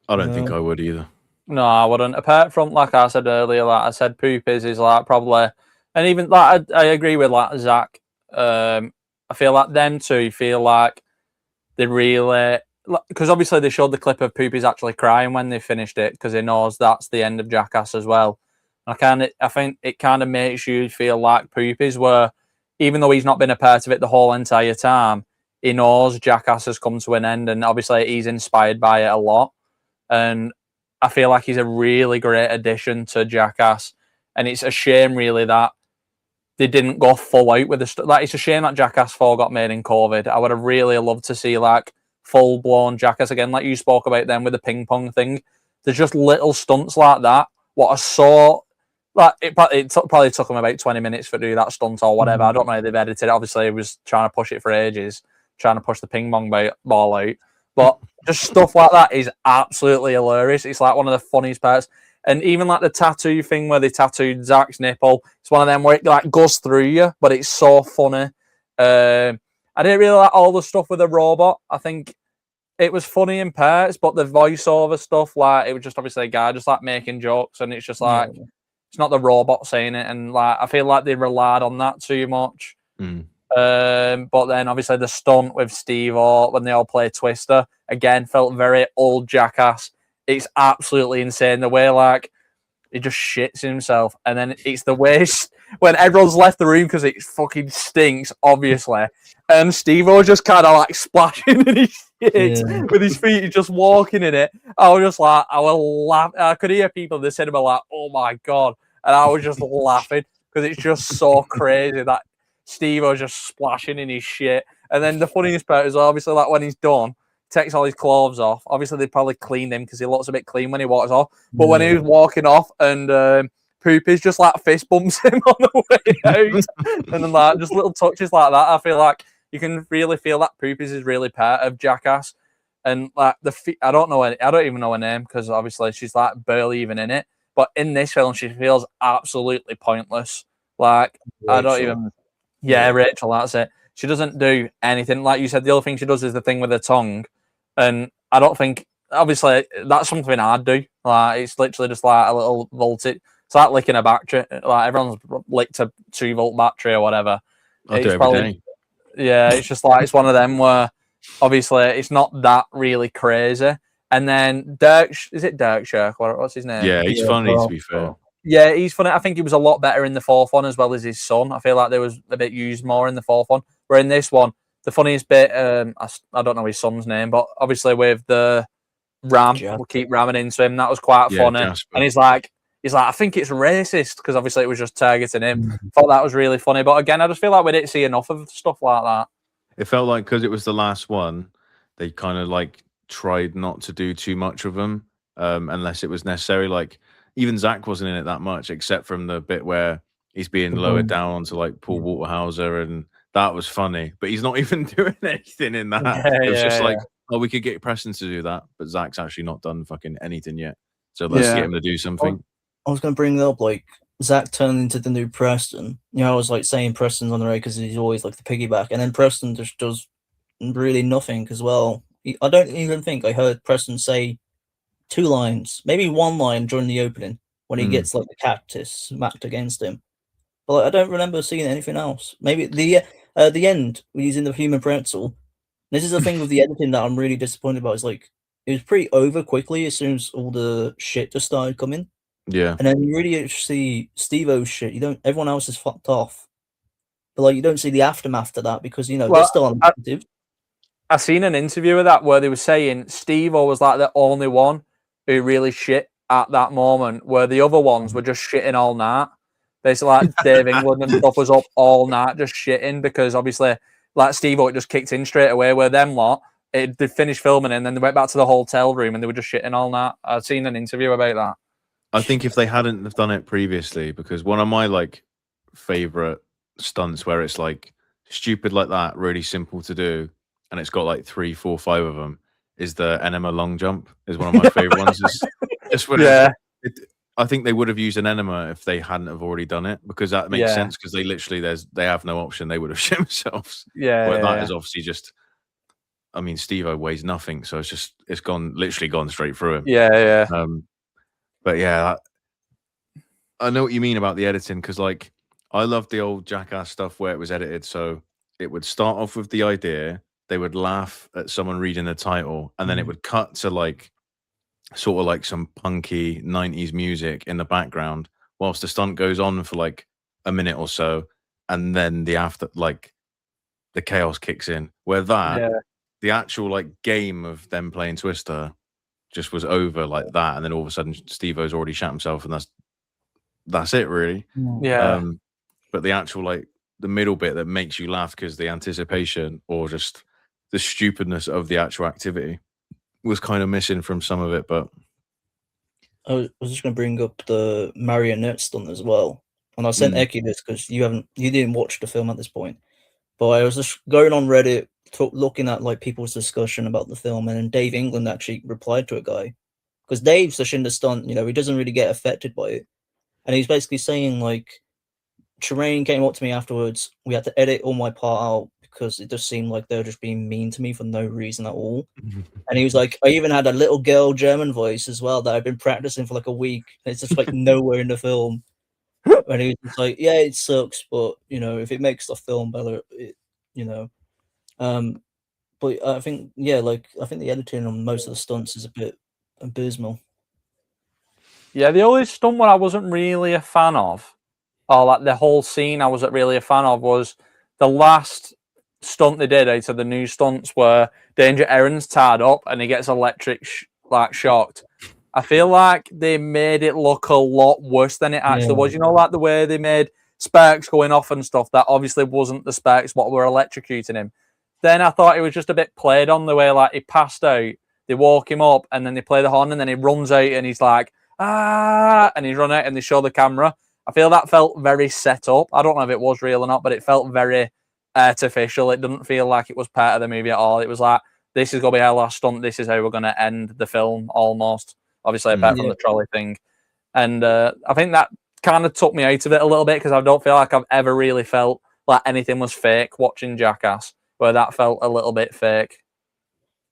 I don't think I would either. No, I wouldn't. Apart from, like I said earlier, like I said, Poopies is like probably, and even like I agree with like Zach. I feel like them two feel like they really, because obviously they showed the clip of Poopies actually crying when they finished it, because he knows that's the end of Jackass as well. I think it kind of makes you feel like Poopies were, even though he's not been a part of it the whole entire time, he knows Jackass has come to an end, and obviously he's inspired by it a lot. And I feel like he's a really great addition to Jackass. And it's a shame, really, that they didn't go full out with the like. It's a shame that Jackass 4 got made in COVID. I would have really loved to see like full blown Jackass again, like you spoke about then with the ping pong thing. There's just little stunts like that. What I saw. Like it probably took him about 20 minutes to do that stunt or whatever. I don't know if they've edited it. Obviously, he was trying to push it for ages, trying to push the ping pong ball out. But just stuff like that is absolutely hilarious. It's like one of the funniest parts. And even like the tattoo thing where they tattooed Zach's nipple, it's one of them where it like goes through you, but it's so funny. I didn't really like all the stuff with the robot. I think it was funny in parts, but the voiceover stuff, like it was just obviously a guy just like making jokes, and it's just like it's not the robot saying it, and like I feel like they relied on that too much. But then obviously the stunt with Steve-O when they all play Twister again felt very old Jackass. It's absolutely insane the way like he just shits himself, and then it's the way when everyone's left the room because it fucking stinks, obviously, and Steve-O just kind of like splashing in his shit with his feet, he's just walking in it. I was just like, I was laughing. I could hear people in the cinema like, "Oh my god," and I was just laughing because it's just so crazy that Steve-O just splashing in his shit. And then the funniest part is obviously like when he's done, takes all his clothes off. Obviously they probably cleaned him because he looks a bit clean when he walks off. But when he was walking off and Poopy's just like fist bumps him on the way out, and then like just little touches like that, I feel like you can really feel that Poopy's is really part of Jackass. And like I don't even know her name because obviously she's like barely even in it. But in this film, she feels absolutely pointless. Like Rachel. I don't even. Yeah, Rachel, that's it. She doesn't do anything. Like you said, the other thing she does is the thing with her tongue. And I don't think, obviously, that's something I'd do. Like, it's literally just like a little voltage. It's like licking a battery. Like, everyone's licked a 2-volt battery or whatever. I do every day. Yeah, it's just like, it's one of them where, obviously, it's not that really crazy. And then is it Dirk Shirk? What's his name? Yeah, he's funny, to be fair. Yeah, he's funny. I think he was a lot better in the fourth one as well as his son. I feel like there was a bit used more in the fourth one. Where in this one, the funniest bit, I don't know his son's name, but obviously with the ram, we'll keep ramming into him. That was quite funny. Jasper. And he's like, I think it's racist because obviously it was just targeting him. Thought that was really funny. But again, I just feel like we didn't see enough of stuff like that. It felt like because it was the last one, they kind of like tried not to do too much of them unless it was necessary. Like, even Zach wasn't in it that much, except from the bit where he's being lowered down to like Paul Waterhauser, and that was funny. But he's not even doing anything in that. It was just like, oh, we could get Preston to do that, but Zach's actually not done fucking anything yet. So let's get him to do something. I was going to bring it up, like Zach turned into the new Preston. You know, I was like saying Preston's on the right because he's always like the piggyback, and then Preston just does really nothing as well. I don't even think I heard Preston say 2 lines, maybe 1 line during the opening when he gets like the cactus smacked against him. But like, I don't remember seeing anything else. Maybe the end when he's in the human pretzel. This is the thing with the editing that I'm really disappointed about. Is like it was pretty over quickly as soon as all the shit just started coming. Yeah, and then you really see Steve-O's shit. You don't. Everyone else is fucked off, but like you don't see the aftermath of that because they're still on active. I seen an interview with that where they were saying Steve-O was like the only one who really shit at that moment, where the other ones were just shitting all night. Basically, like Dave England and stuff was up all night just shitting because obviously, like Steve-O, it just kicked in straight away. Where them lot, they finished filming and then they went back to the hotel room and they were just shitting all night. I've seen an interview about that. I think if they hadn't have done it previously, because one of my like favorite stunts where it's like stupid like that, really simple to do, and it's got like 3, 4, 5 of them, is the enema long jump. Is one of my favorite ones. Just when I think they would have used an enema if they hadn't have already done it, because that makes sense, because they literally they have no option. They would have shit themselves. That is obviously just. I mean, Steve-O weighs nothing, so it's literally gone straight through him. But yeah, I know what you mean about the editing, because like I love the old Jackass stuff where it was edited. So it would start off with the idea, they would laugh at someone reading the title, and then it would cut to like sort of like some punky 90s music in the background whilst the stunt goes on for like a minute or so, and then the chaos kicks in. Where the actual like game of them playing Twister just was over like that, and then all of a sudden Steve-O's already shot himself, and that's it really. But the actual like the middle bit that makes you laugh because the anticipation or just the stupidness of the actual activity was kind of missing from some of it. But I was just going to bring up the marionette stunt as well, and I sent Eccy this because you didn't watch the film at this point, but I was just going on Reddit looking at like people's discussion about the film, and then Dave England actually replied to a guy, because Dave's such in the stunt, he doesn't really get affected by it, and he's basically saying like, Terrain came up to me afterwards. We had to edit all my part out because it just seemed like they were just being mean to me for no reason at all. And he was like, I even had a little girl German voice as well that I've been practicing for like a week. And it's just like nowhere in the film. And he was just like, yeah, it sucks, but if it makes the film better, but I think, I think the editing on most of the stunts is a bit abysmal. Yeah, the only stunt one I wasn't really a fan of, or like the whole scene I wasn't really a fan of, was the last stunt they did out of the new stunts where Danger Aaron's tied up and he gets electric shocked. I feel like they made it look a lot worse than it actually was. Like the way they made sparks going off and stuff, that obviously wasn't the sparks what were electrocuting him. Then I thought it was just a bit played on, the way like he passed out, they walk him up and then they play the horn and then he runs out and he's like, and he's run out and they show the camera. I feel that felt very set up. I don't know if it was real or not, but it felt very artificial. It didn't feel like it was part of the movie at all. It was like, this is going to be our last stunt. This is how we're going to end the film almost. Obviously, apart from the trolley thing. And I think that kind of took me out of it a little bit because I don't feel like I've ever really felt like anything was fake watching Jackass, where that felt a little bit fake.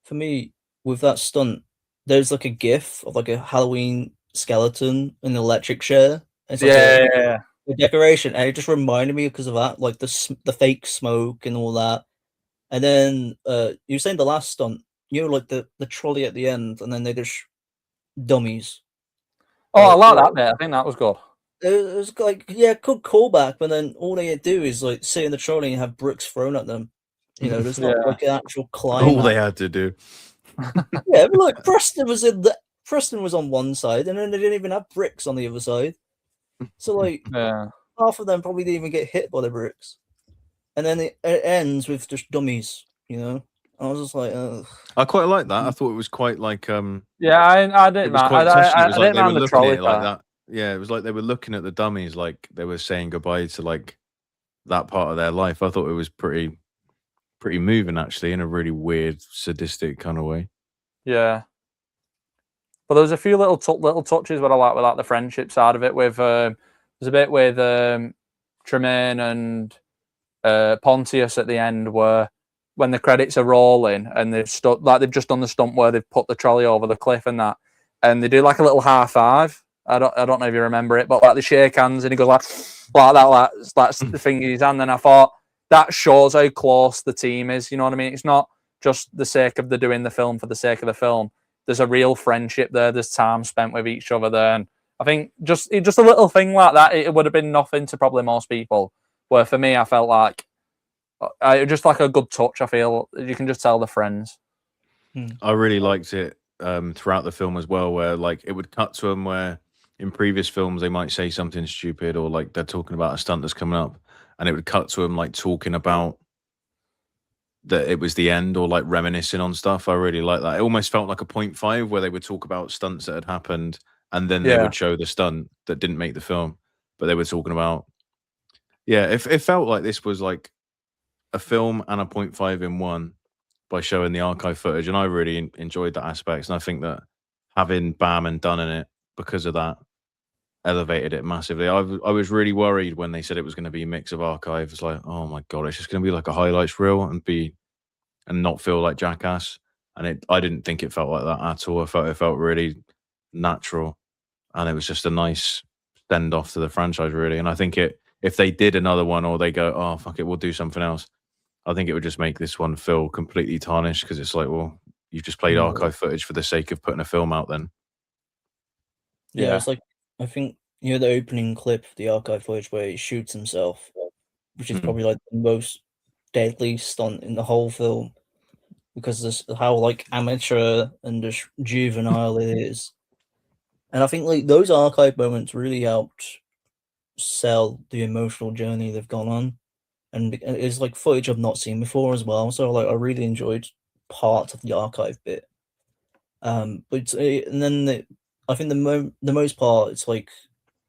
For me, with that stunt, there's like a gif of like a Halloween skeleton in the electric chair. It's like a decoration, and it just reminded me because of that, like the fake smoke and all that. And then you were saying the last stunt, like the trolley at the end, and then they just dummies. Oh, I like that bit. I think that was good. It was like, good callback, but then all they do is like sit in the trolley and have bricks thrown at them. There's not like an actual climb. All they had to do. Yeah, but like Preston was on one side, and then they didn't even have bricks on the other side. So like, half of them probably didn't even get hit by the bricks, and then it ends with just dummies. I was just like, ugh. I quite like that. I thought it was quite like I didn't mind. I didn't mind the trolley like that. Yeah, it was like they were looking at the dummies like they were saying goodbye to like that part of their life. I thought it was pretty moving actually, in a really weird, sadistic kind of way. Yeah. But there was a few little touches what I like with like the friendship side of it. With there's a bit with Tremaine and Pontius at the end where when the credits are rolling and they've just done the stunt where they've put the trolley over the cliff and that, and they do like a little high five. I don't know if you remember it, but like they shake hands and he goes like that, like the thing in his hand. And I thought that shows how close the team is. You know what I mean? It's not just the sake of doing the film for the sake of the film. There's a real friendship there. There's time spent with each other there. And I think just a little thing like that, it would have been nothing to probably most people. Where for me, I felt like just like a good touch. I feel you can just tell the friends. I really liked it throughout the film as well, where like it would cut to them where in previous films they might say something stupid or like they're talking about a stunt that's coming up, and it would cut to them like talking about that it was the end or like reminiscing on stuff. I really like that. It almost felt like a 0.5 where they would talk about stunts that had happened and then they would show the stunt that didn't make the film, but they were talking about. Yeah, it felt like this was like a film and a 0.5 in one by showing the archive footage, and I really enjoyed that aspect. And I think that having Bam and Dunn in it because of that elevated it massively. I was really worried when they said it was going to be a mix of archives. Like, oh my god, it's just going to be like a highlights reel and not feel like Jackass. And I didn't think it felt like that at all. It felt really natural, and it was just a nice send off to the franchise, really. And I think if they did another one or they go, oh fuck it, we'll do something else, I think it would just make this one feel completely tarnished because it's like, well, you've just played archive footage for the sake of putting a film out then. Yeah, it's like, I think, the opening clip, the archive footage where he shoots himself, which is probably like the most deadly stunt in the whole film because of how like amateur and just juvenile it is. And I think like those archive moments really helped sell the emotional journey they've gone on. And it's like footage I've not seen before as well. So like I really enjoyed parts of the archive bit. But and then I think the most part, it's like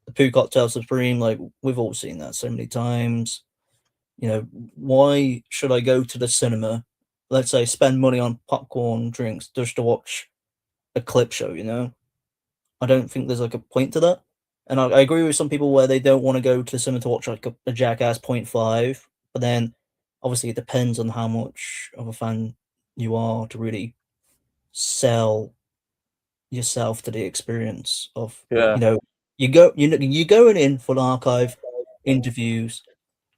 the Poo Cocktail Supreme. Like we've all seen that so many times. Why should I go to the cinema? Let's say spend money on popcorn, drinks, just to watch a clip show. I don't think there's like a point to that. And I agree with some people where they don't want to go to the cinema to watch like a Jackass 0.5, but then obviously it depends on how much of a fan you are to really sell yourself to the experience of you're going in for the archive, interviews,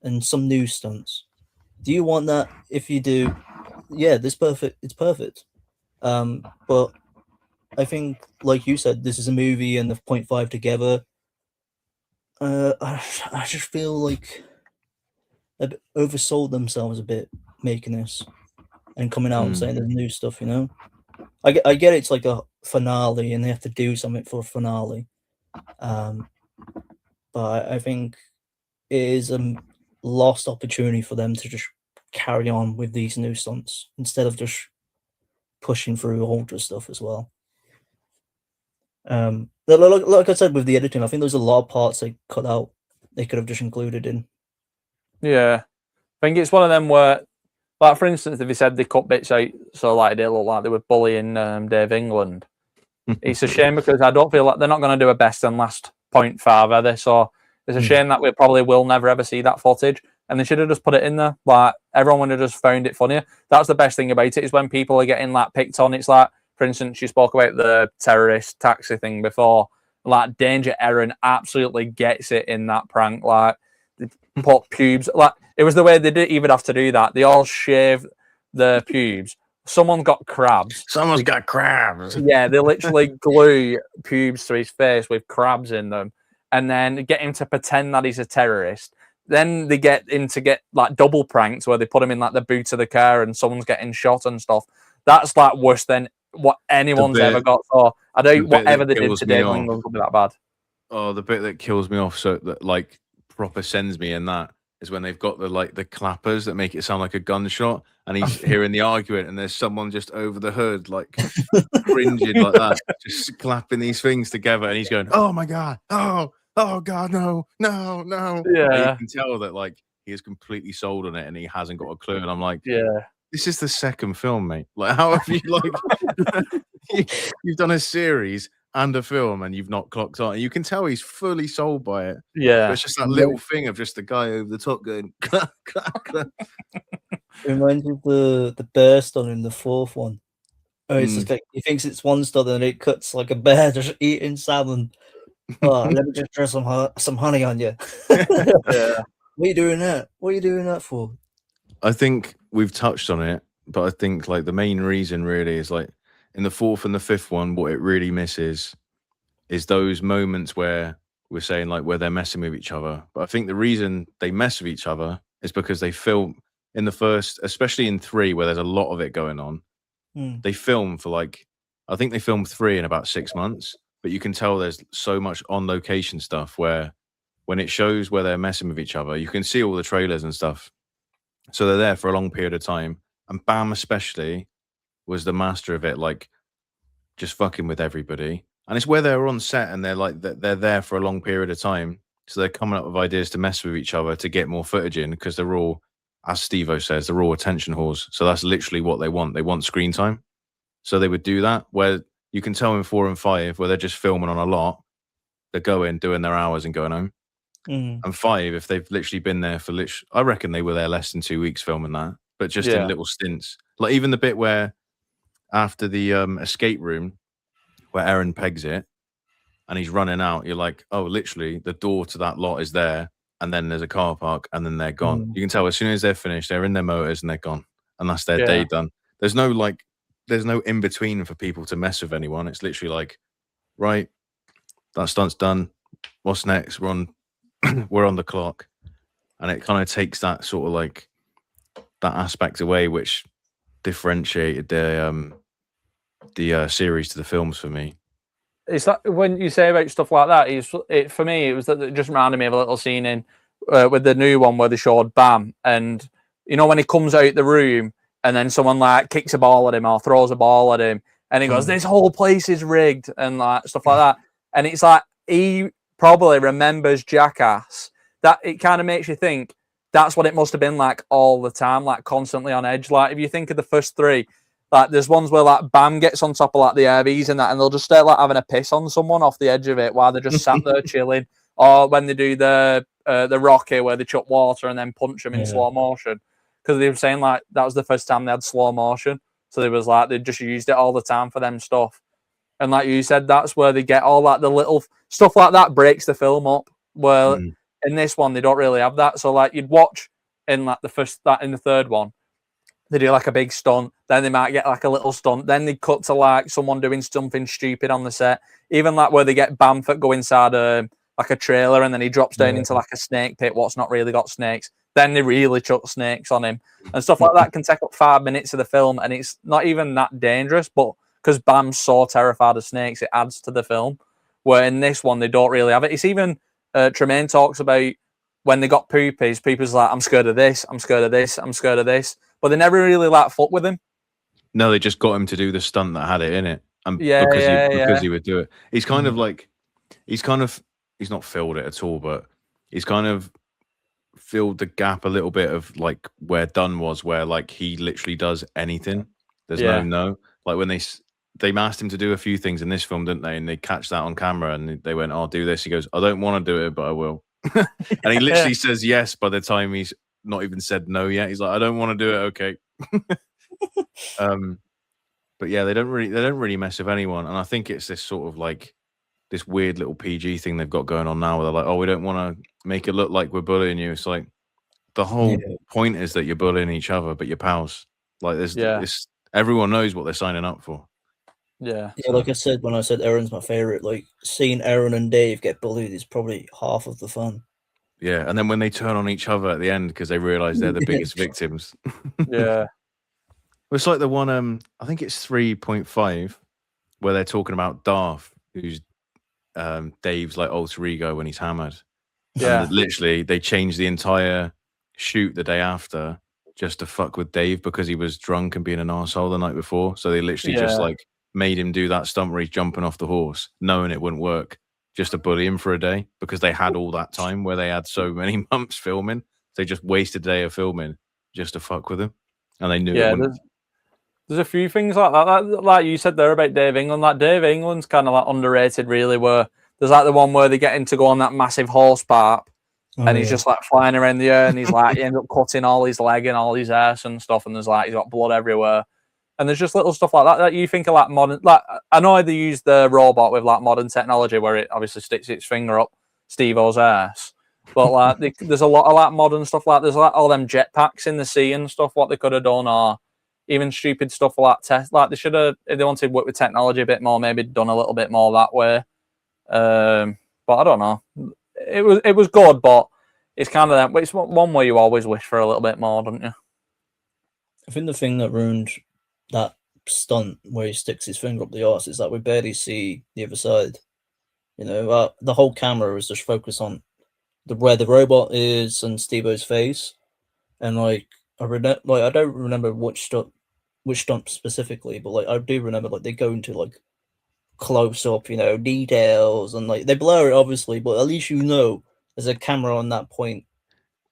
and some news stunts. Do you want that? If you do, yeah, it's perfect. But I think, like you said, this is a movie and the 0.5 together. I just feel like they oversold themselves a bit making this and coming out and saying there's new stuff. I get it's like a finale and they have to do something for a finale. But I think it is a lost opportunity for them to just carry on with these new stunts instead of just pushing through older stuff as well. Like I said with the editing, I think there's a lot of parts they cut out. They could have just included in. Yeah, I think it's one of them where, like for instance, if they said they cut bits out, so like they look like they were bullying Dave England. It's a shame because I don't feel like they're not going to do a best and last 0.5, are they? So it's a shame that we probably will never ever see that footage. And they should have just put it in there. Like everyone would have just found it funnier. That's the best thing about it is when people are getting like picked on. It's like, for instance, you spoke about the terrorist taxi thing before. Like Danger Erin absolutely gets it in that prank. Like they put pubes. Like it was the way they didn't even have to do that. They all shave the pubes. Someone got crabs. Someone's got crabs. Yeah, they literally glue pubes to his face with crabs in them, and then get him to pretend that he's a terrorist. Then they get him to get like double pranks where they put him in like the boot of the car and someone's getting shot and stuff. That's like worse than what anyone's ever got. So I don't whatever they did to Dave England could be that bad. Oh, the bit that kills me off, so that like proper sends me in that is when they've got the clappers that make it sound like a gunshot, and he's hearing the argument, and there's someone just over the hood, like cringing like that, just clapping these things together, and he's going, "Oh my god, oh god, no." Yeah, and you can tell that like he is completely sold on it, and he hasn't got a clue. And I'm like, yeah, this is the second film, mate. Like, how have you like you've done a series and a film and you've not clocked on? You can tell he's fully sold by it. Yeah, but it's just that little thing of just the guy over the top going clack, clack, clack. It reminds me of the bear stun in the fourth one. Oh, it's just like he thinks it's one stun and it cuts like a bear just eating salmon. Oh, let me just throw some honey on you. yeah. What are you doing that? What are you doing that for? I think we've touched on it, but I think like the main reason really is like in the fourth and the fifth one, what it really misses is those moments where we're saying like where they're messing with each other. But I think the reason they mess with each other is because they film in the first, especially in 3, where there's a lot of it going on. They film for like, I think they filmed 3 in about 6 months, but you can tell there's so much on location stuff where when it shows where they're messing with each other, you can see all the trailers and stuff. So they're there for a long period of time. And Bam especially was the master of it, like just fucking with everybody. And it's where they're on set and they're like, they're there for a long period of time. So they're coming up with ideas to mess with each other to get more footage in, because they're all, as Steve-O says, they're all attention whores. So that's literally what they want. They want screen time. So they would do that, where you can tell in 4 and 5 where they're just filming on a lot. They're going, doing their hours and going home. And 5, if they've literally been there for I reckon they were there less than 2 weeks filming that, but just in little stints. Like even the bit where after the escape room where Aaron pegs it and he's running out, you're like, oh, literally the door to that lot is there, and then there's a car park, and then they're gone. You can tell as soon as they're finished, they're in their motors and they're gone, and that's their day done. There's no in between for people to mess with anyone. It's literally like, right, that stunt's done. What's next? We're on the clock. And it kind of takes that sort of like that aspect away, which differentiated the series to the films for me. It's that when you say about stuff like that, for me, it was that it just reminded me of a little scene in with the new one where they showed Bam, and you know when he comes out the room and then someone like kicks a ball at him or throws a ball at him, and he goes, "This whole place is rigged," and like stuff like that, and it's like he probably remembers Jackass. That it kind of makes you think that's what it must have been like all the time, like constantly on edge. Like if you think of the first 3, Like there's ones where like Bam gets on top of like the RVs and that, and they'll just start like having a piss on someone off the edge of it while they're just sat there chilling. Or when they do the Rocky where they chuck water and then punch them in slow motion, because they were saying like that was the first time they had slow motion, so they was like they just used it all the time for them stuff. And like you said, that's where they get all like the little stuff like that breaks the film up. Well, in this one they don't really have that. So like you'd watch in like in the third one, they do like a big stunt, then they might get like a little stunt, then they cut to like someone doing something stupid on the set. Even like where they get Bamford go inside like a trailer and then he drops down into like a snake pit, what's not really got snakes. Then they really chuck snakes on him. And stuff like that can take up 5 minutes of the film, and it's not even that dangerous, but because Bam's so terrified of snakes, it adds to the film. Where in this one, they don't really have it. It's even, Tremaine talks about when they got Poopies, Poopies like, I'm scared of this, I'm scared of this, I'm scared of this. But they never really like fuck with him. No, they just got him to do the stunt that had it in it. And because he would do it. He's kind of like, he's not filled it at all, but he's kind of filled the gap a little bit of like where Dunn was, where like he literally does anything. There's no. Like when they asked him to do a few things in this film, didn't they? And they catch that on camera and they went, I'll do this. He goes, I don't want to do it, but I will. And he literally says yes by the time he's not even said no yet. He's like, I don't want to do it. Okay. But yeah, they don't really mess with anyone. And I think it's this sort of like this weird little PG thing they've got going on now where they're like, oh, we don't want to make it look like we're bullying you. It's like the whole point is that you're bullying each other, but you're pals. Like there's everyone knows what they're signing up for. Yeah, like I said, when I said Aaron's my favorite, like seeing Aaron and Dave get bullied is probably half of the fun. Yeah, and then when they turn on each other at the end because they realize they're the biggest victims. Yeah. It's like the one, I think it's 3.5, where they're talking about Darth, who's Dave's like alter ego when he's hammered. Yeah. And literally, they changed the entire shoot the day after just to fuck with Dave because he was drunk and being an arsehole the night before. So they literally just like made him do that stunt where he's jumping off the horse, knowing it wouldn't work, just to bully him for a day because they had all that time where they had so many months filming. They just wasted a day of filming just to fuck with him. And they knew it wouldn't. There's a few things like that. Like you said there about Dave England. Like Dave England's kind of like underrated, really. Where there's like the one where they get him to go on that massive horse park, and he's just like flying around the air, and he's like he ends up cutting all his leg and all his ass and stuff, and there's like he's got blood everywhere. And there's just little stuff like that that you think of like modern. Like I know they use the robot with like modern technology where it obviously sticks its finger up Steve-O's ass. But like there's a lot of like modern stuff like there's like all them jetpacks in the sea and stuff. What they could have done, or even stupid stuff like test. Like they should have, if they wanted to work with technology a bit more, maybe done a little bit more that way. But I don't know. It was good, but it's kind of that. It's one way you always wish for a little bit more, don't you? I think the thing that ruined that stunt where he sticks his finger up the arse is that we barely see the other side. You know, the whole camera is just focused on where the robot is and Steve-O's face, and like I don't remember which stunt specifically, but like I do remember like they go into like close up, you know, details, and like they blur it obviously, but at least you know there's a camera on that point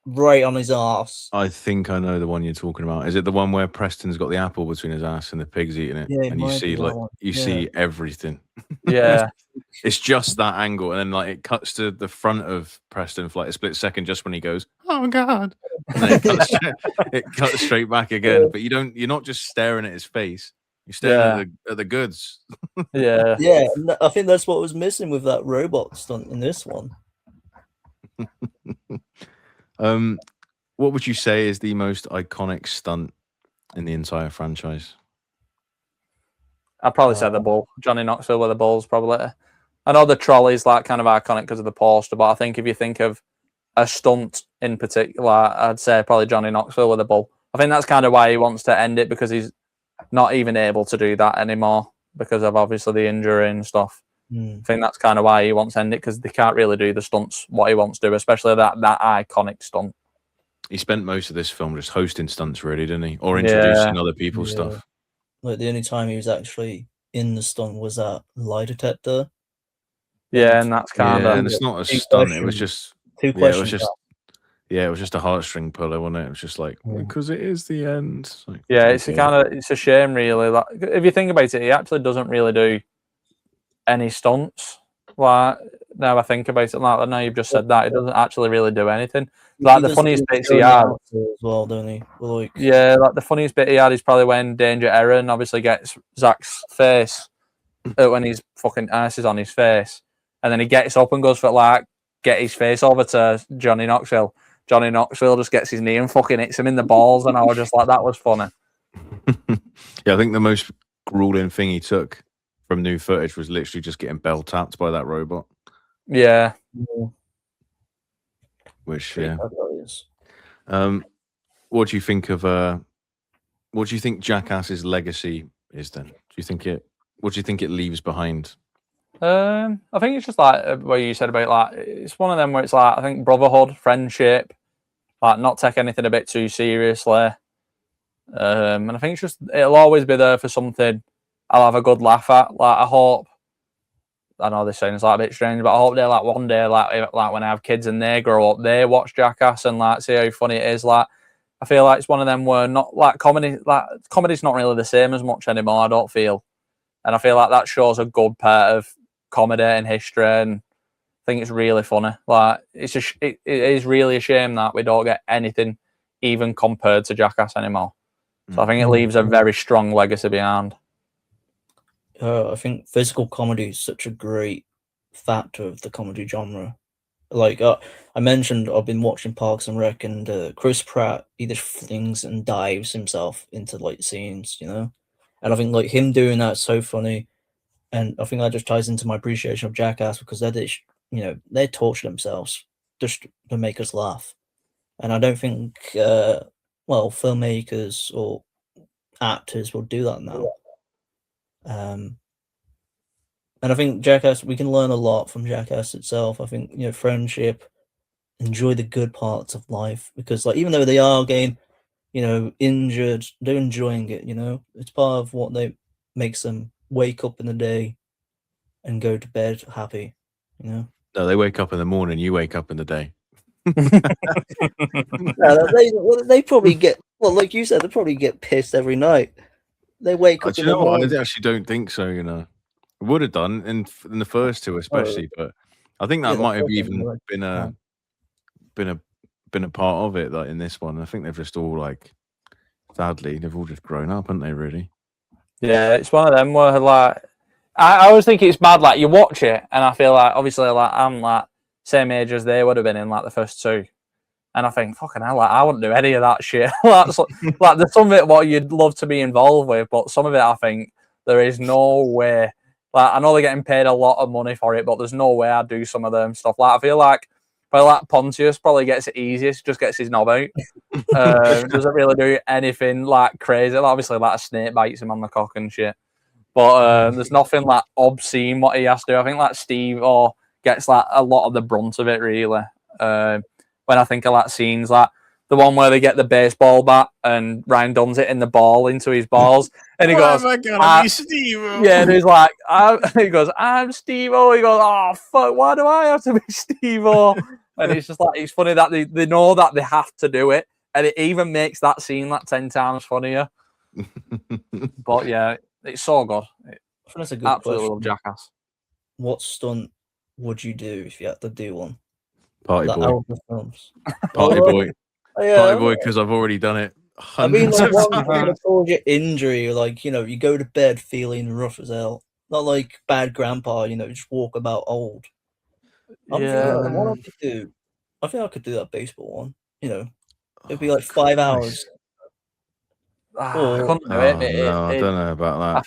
right on his ass. I think I know the one you're talking about. Is it the one where Preston's got the apple between his ass and the pig's eating it? Yeah, and you see like see everything. Yeah. It's just that angle, and then like it cuts to the front of Preston for like a split second just when he goes, oh god. And then it cuts straight back again. But you're not just staring at his face, you're staring at the goods. Yeah. Yeah, I think that's what was missing with that robot stunt in this one. What would you say is the most iconic stunt in the entire franchise? I'd probably say the bull. Johnny Knoxville with the bull's probably. I know the trolley's like kind of iconic because of the poster, but I think if you think of a stunt in particular, I'd say probably Johnny Knoxville with the bull. I think that's kind of why he wants to end it, because he's not even able to do that anymore because of obviously the injury and stuff. I think that's kind of why he wants to end it, because they can't really do the stunts what he wants to do, especially that iconic stunt. He spent most of this film just hosting stunts, really, didn't he? Or introducing other people's stuff. Like the only time he was actually in the stunt was that lie detector. Yeah, and that's kind of... and it's not a stunt. It was just... Two questions. Yeah, it was just a heartstring puller, wasn't it? It was just like, because it is the end. It's like, Yeah, okay. it's a shame, really. Like, if you think about it, he actually doesn't really do any stunts. Like, now I think about it, like, I know you've just said that, he doesn't actually really do anything. Like, the funniest bits he had as well, don't he? Well, like, yeah, like the funniest bit he had is probably when Danger Erin obviously gets Zach's face when his fucking ass is on his face, and then he gets up and goes for like get his face over to Johnny Knoxville. Johnny Knoxville just gets his knee and fucking hits him in the balls, and I was just like, that was funny. Yeah, I think the most grueling thing he took from new footage was literally just getting bell tapped by that robot. Yeah. Which, yeah. What do you think of what do you think Jackass's legacy is then? What do you think it leaves behind? I think it's just like what you said about like it's one of them where it's like I think brotherhood, friendship, like not take anything a bit too seriously. And I think it's just it'll always be there for something I'll have a good laugh at. Like I hope I know this sounds like a bit strange, but I hope they like one day like when I have kids and they grow up, they watch Jackass and like see how funny it is. Like I feel like it's one of them where not like comedy's not really the same as much anymore, I don't feel. And I feel like that shows a good part of comedy and history, and I think it's really funny. Like it is really a shame that we don't get anything even compared to Jackass anymore. So I think it leaves a very strong legacy behind. I think physical comedy is such a great factor of the comedy genre. Like I mentioned, I've been watching Parks and Rec, and Chris Pratt, he just flings and dives himself into like scenes, you know. And I think like him doing that is so funny, and I think that just ties into my appreciation of Jackass because they torture themselves just to make us laugh, and I don't think filmmakers or actors will do that now. And I think Jackass, we can learn a lot from Jackass itself. I think, friendship, enjoy the good parts of life because, like, even though they are getting, injured, they're enjoying it. It's part of what makes them wake up in the day and go to bed happy. No, they wake up in the morning. You wake up in the day. They probably get like you said, they probably get pissed every night. They wake up. Do you know what? I actually don't think so. Would have done in the first two, especially, but I think that might have even been a part of it. Like in this one, I think they've just all sadly, they've all just grown up, haven't they? Really? Yeah, it's one of them where like I always think it's bad. Like you watch it, and I feel like obviously like I'm like same age as they would have been in like the first two, and I think fucking hell, like I wouldn't do any of that shit. like there's some of it what you'd love to be involved with, but some of it I think there is no way. Like I know they're getting paid a lot of money for it, but there's no way I'd do some of them stuff. Like I feel like Pontius probably gets it easiest, just gets his knob out. Doesn't really do anything like crazy. Like, obviously, like a snake bites him on the cock and shit. But there's nothing like obscene what he has to do. I think like Steve gets like a lot of the brunt of it really. When I think of like scenes like the one where they get the baseball bat and Ryan Dunn's hitting the ball into his balls, and he goes, "Am I gonna be Steve-O?" Yeah, and he's like, he goes, "I'm Steve-O." He goes, "Oh fuck, why do I have to be Steve-O?" And it's just like it's funny that they know that they have to do it, and it even makes that scene like 10 times funnier. But yeah, it's so good. That's a good Absolutely question. love Jackass. What stunt would you do if you had to do one? Party Boy. Out of the films. Party Boy. Yeah, Party Boy, because I've already done it. I mean, like one towards your injury, like you go to bed feeling rough as hell. Not like bad grandpa, just walk about old. I'm thinking, what I could do. I think I could do that baseball one. It'd be like 5 hours. I couldn't do it. No, I don't know about that. I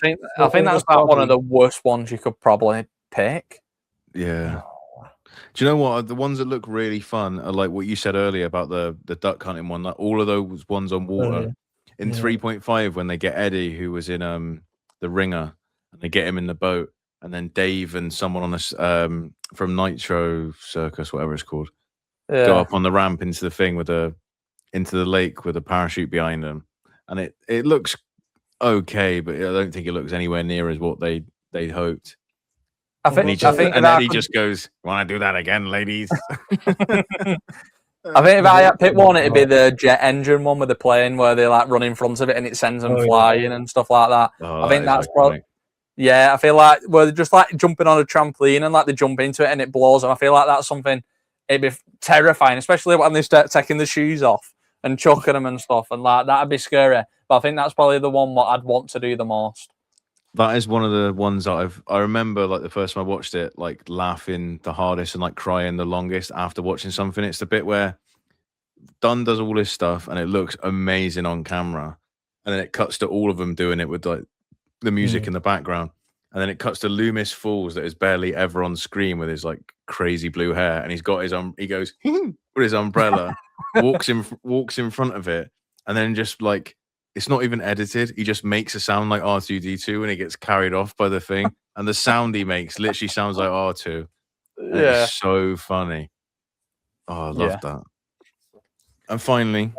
think that's like one of the worst ones you could probably pick. Yeah. Do you know what? The ones that look really fun are like what you said earlier about the duck hunting one. Like all of those ones on water. In 3.5, when they get Eddie, who was in The Ringer, and they get him in the boat, and then Dave and someone on this from Nitro Circus, whatever it's called, go up on the ramp into the thing into the lake with a parachute behind them, and it looks okay, but I don't think it looks anywhere near as what they hoped. I think Eddie just goes, "Want to do that again, ladies?" I think if I had to pick one, it'd be the jet engine one with the plane where they like run in front of it and it sends them flying and stuff like that. Oh, I think that that's is probably. iconic. Yeah, I feel like where they're just like jumping on a trampoline and like they jump into it and it blows them. I feel like that's something it'd be terrifying, especially when they start taking the shoes off and chucking them and stuff, and like that'd be scary. But I think that's probably the one what I'd want to do the most. That is one of the ones that I remember, like the first time I watched it, like laughing the hardest and like crying the longest after watching something. It's the bit where Dunn does all this stuff and it looks amazing on camera, and then it cuts to all of them doing it with like the music in the background, and then it cuts to Loomis Falls that is barely ever on screen with his like crazy blue hair, and he's got his he goes with his umbrella, walks in front of it, and then just like. It's not even edited. He just makes a sound like R2D2 when he gets carried off by the thing. And the sound he makes literally sounds like R2. And it's so funny. Oh, I love that. And finally,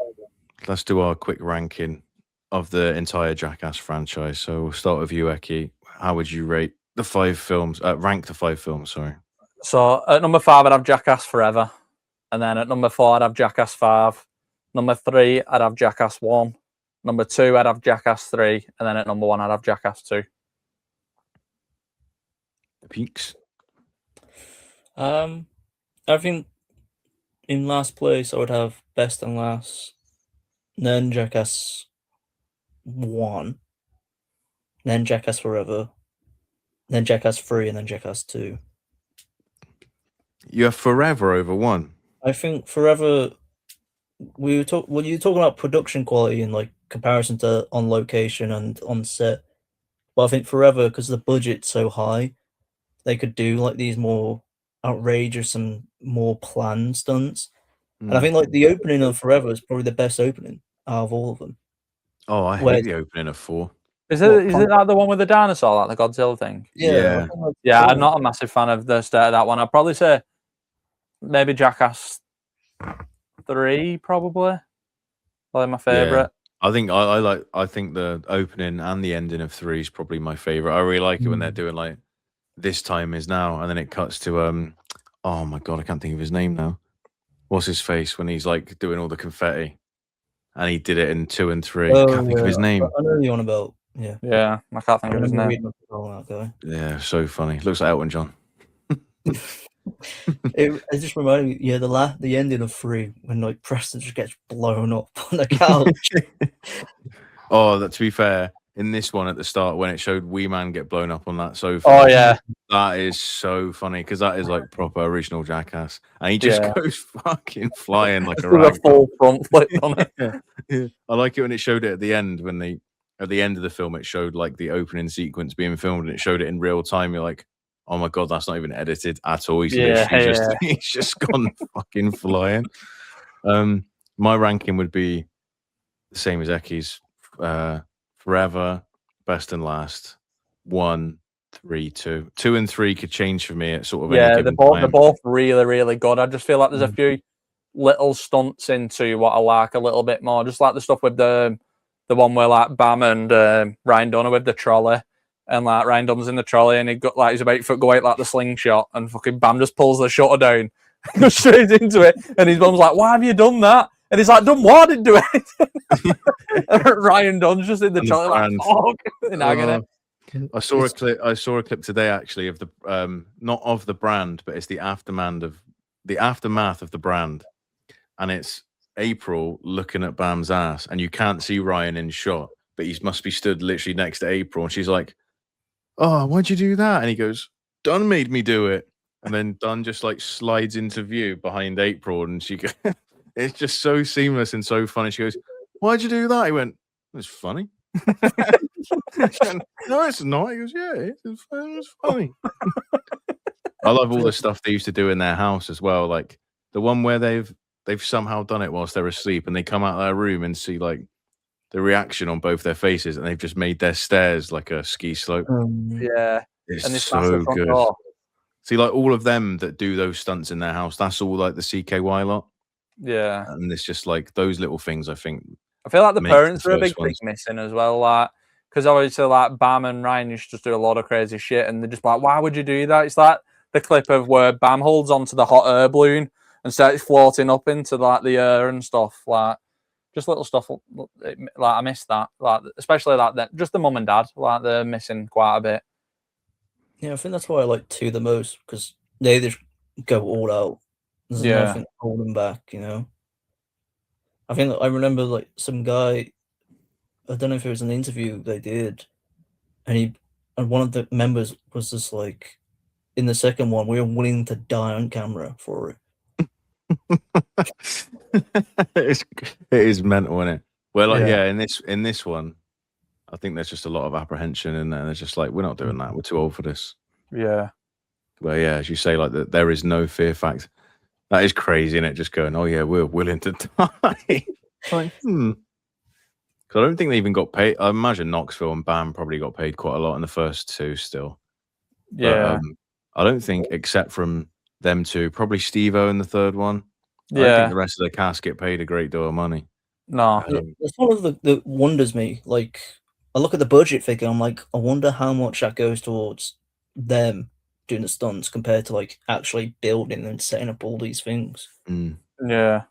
let's do our quick ranking of the entire Jackass franchise. So we'll start with you, Eccy. How would you rate the 5 films? Rank the 5 films, sorry. So at number 5, I'd have Jackass Forever. And then at number 4, I'd have Jackass 5. Number 3, I'd have Jackass 1. Number 2, I'd have Jackass 3, and then at number 1, I'd have Jackass 2. Epicz. I think in last place I would have Best and Last, then Jackass 1, then Jackass Forever, then Jackass 3, and then Jackass 2. You have Forever over 1. I think Forever. When you're talking about production quality and like comparison to on location and on set, but I think Forever, because the budget's so high, they could do like these more outrageous and more planned stunts. And I think like the opening of Forever is probably the best opening out of all of them. Oh, I hate the opening of 4. Is it like the one with the dinosaur, like the Godzilla thing? Yeah. Yeah, I'm not a massive fan of the start of that one. I'd probably say maybe Jackass 3, probably my favorite. I think I think the opening and the ending of 3 is probably my favorite. I really like it when they're doing like This Time Is Now, and then it cuts to oh my god, I can't think of his name now. What's his face when he's like doing all the confetti, and he did it in 2 and 3. Can't think of his name. I know you're on about. Yeah, I can't think of his name. Yeah, so funny. Looks like Elton John. It just reminded me, the ending of 3 when like Preston just gets blown up on the couch. To be fair, in this one at the start when it showed Wee Man get blown up on that sofa. Oh yeah, that is so funny because that is like proper original Jackass, and he just goes fucking flying like a rag. Full front flip on it. Yeah. I like it when it showed it at the end at the end of the film it showed like the opening sequence being filmed and it showed it in real time. You're like, oh my god, that's not even edited at all. He's just gone fucking flying. My ranking would be the same as Eccy's. Forever, Best and Last, 1, 3, 2. 2 and 3 could change for me at sort of any given time. They're both really, really good. I just feel like there's a few little stunts into what I like a little bit more. Just like the stuff with the one where like Bam and Ryan Dunn are with the trolley. And like Ryan Dunn's in the trolley and he's about 8 foot go out like the slingshot, and fucking Bam just pulls the shutter down, goes straight into it, and his mum's like, "Why have you done that?" And he's like, "Done what? I didn't do anything." Ryan Dunn's just in the trolley like, "Fuck!" in agony. I saw a clip today actually of the not of the brand, but it's the aftermath of the brand, and it's April looking at Bam's ass, and you can't see Ryan in shot, but he must be stood literally next to April, and she's like, "Oh, why'd you do that?" And he goes, "Dunn made me do it." And then Dunn just like slides into view behind April, and she goes, it's just so seamless and so funny. She goes, "Why'd you do that?" He went, "It was funny." No, it's not. He goes, "Yeah, it was funny." I love all the stuff they used to do in their house as well. Like the one where they've somehow done it whilst they're asleep, and they come out of their room and see like the reaction on both their faces, and they've just made their stairs like a ski slope. It's and so good. See, like all of them that do those stunts in their house, that's all like the CKY lot. Yeah, and it's just like those little things. I feel like the parents are a big thing missing as well. Like, because obviously, like Bam and Ryan used to just do a lot of crazy shit, and they're just like, "Why would you do that?" It's like the clip of where Bam holds onto the hot air balloon and started floating up into like the air and stuff. Like just little stuff. Like I missed that. Like especially like that. Just the mum and dad. Like they're missing quite a bit. Yeah, I think that's why I like 2 the most, because they just go all out. There's Yeah. nothing holding back, you know. I think I remember like some guy. I don't know if it was an interview they did, and one of the members was just like, in the second one, we were willing to die on camera for it. it is mental, isn't it? Well, like, Yeah. in this one, I think there's just a lot of apprehension in there. And it's just like, we're not doing that. We're too old for this. Yeah. Well, yeah, as you say, like that, there is no fear factor. That is crazy, isn't it? Just going, oh yeah, we're willing to die. Like, Because I don't think they even got paid. I imagine Knoxville and Bam probably got paid quite a lot in the first 2 still. Yeah. But, I don't think, except from them 2, probably Steve-O in the third one. I don't Yeah. think the rest of the cast get paid a great deal of money. No. That's one of the wonders me. Like, I look at the budget figure, I'm like, I wonder how much that goes towards them doing the stunts compared to like actually building and setting up all these things. Yeah.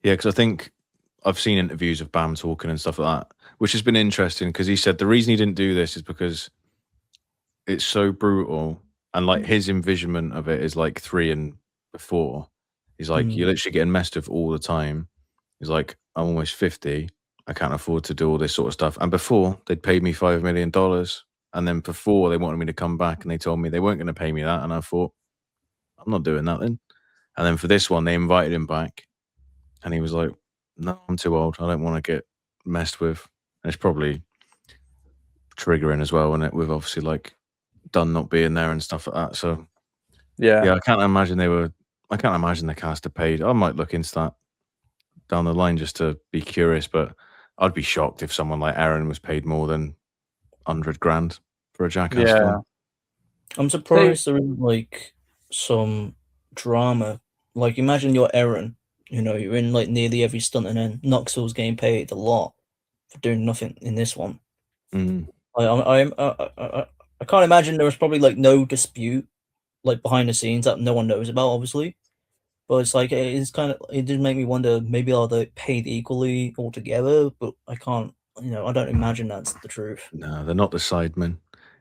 Yeah, because I think I've seen interviews of Bam talking and stuff like that, which has been interesting because he said the reason he didn't do this is because it's so brutal, and like his envisionment of it is like 3 and before. He's like, you're literally getting messed with all the time. He's like, I'm almost 50. I can't afford to do all this sort of stuff. And before, they'd paid me $5 million. And then before, they wanted me to come back, and they told me they weren't going to pay me that. And I thought, I'm not doing that then. And then for this one, they invited him back. And he was like, no, I'm too old. I don't want to get messed with. And it's probably triggering as well, isn't it? With obviously like Dunn not being there and stuff like that. So yeah, I can't imagine the cast are paid. I might look into that down the line just to be curious, but I'd be shocked if someone like Aaron was paid more than 100 grand for a Jackass film. I'm surprised there isn't like some drama. Like, imagine you're Aaron, you know, you're in like nearly every stunt, and then Knoxville's getting paid a lot for doing nothing in this one. I can't imagine there was probably like no dispute like behind the scenes that no one knows about, obviously. But it's like it did make me wonder, maybe are they paid equally altogether? But I can't, I don't imagine that's the truth. No, they're not the sidemen.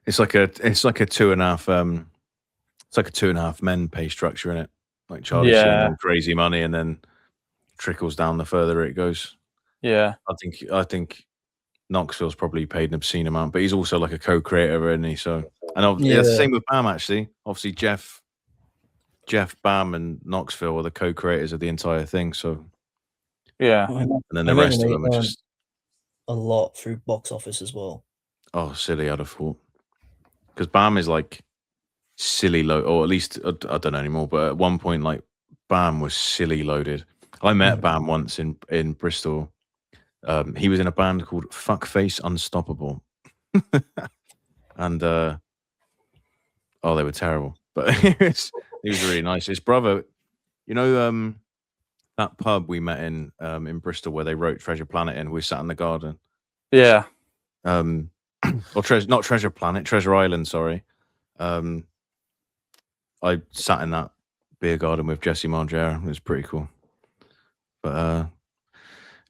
It's like a 2.5 it's like a 2.5 men pay structure in it. Like Charlie Sheen and crazy money, and then trickles down the further it goes. Yeah. I think Knoxville's probably paid an obscene amount, but he's also like a co-creator, isn't he? So, and it's the same with Bam actually. Obviously, Jeff, Bam, and Knoxville are the co-creators of the entire thing. So, yeah, and then the rest of them are just a lot through box office as well. Oh, silly! I'd have thought, because Bam is like silly low, or at least I don't know anymore. But at one point, like Bam was silly loaded. I met Bam once in Bristol. He was in a band called Fuckface Unstoppable, and they were terrible. But he was really nice. His brother, that pub we met in Bristol where they wrote Treasure Planet in. We sat in the garden. Yeah. Or not Treasure Planet, Treasure Island. Sorry. I sat in that beer garden with Jesse Margera. It was pretty cool. But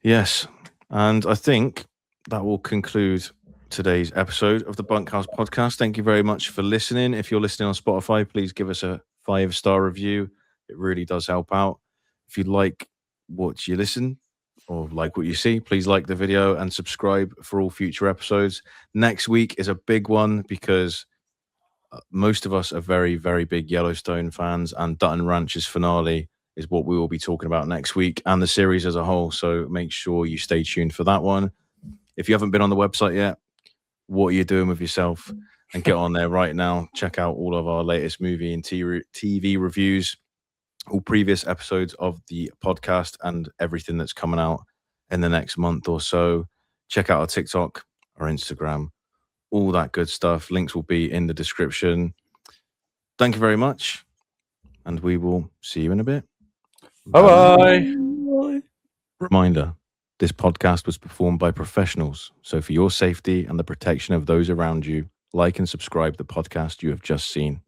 yes. And I think that will conclude today's episode of the Bunkhouse podcast. Thank you very much for listening. If you're listening on Spotify, please give us a 5-star review. It really does help out. If you like what you listen or like what you see, please like the video and subscribe for all future episodes. Next week is a big one because most of us are very, very big Yellowstone fans, and Dutton Ranch's finale is what we will be talking about next week, and the series as a whole. So make sure you stay tuned for that one. If you haven't been on the website yet, what are you doing with yourself? And get on there right now. Check out all of our latest movie and TV reviews, all previous episodes of the podcast, and everything that's coming out in the next month or so. Check out our TikTok, our Instagram, all that good stuff. Links will be in the description. Thank you very much, and we will see you in a bit. Bye-bye. Reminder, this podcast was performed by professionals. So for your safety and the protection of those around you, like and subscribe the podcast you have just seen.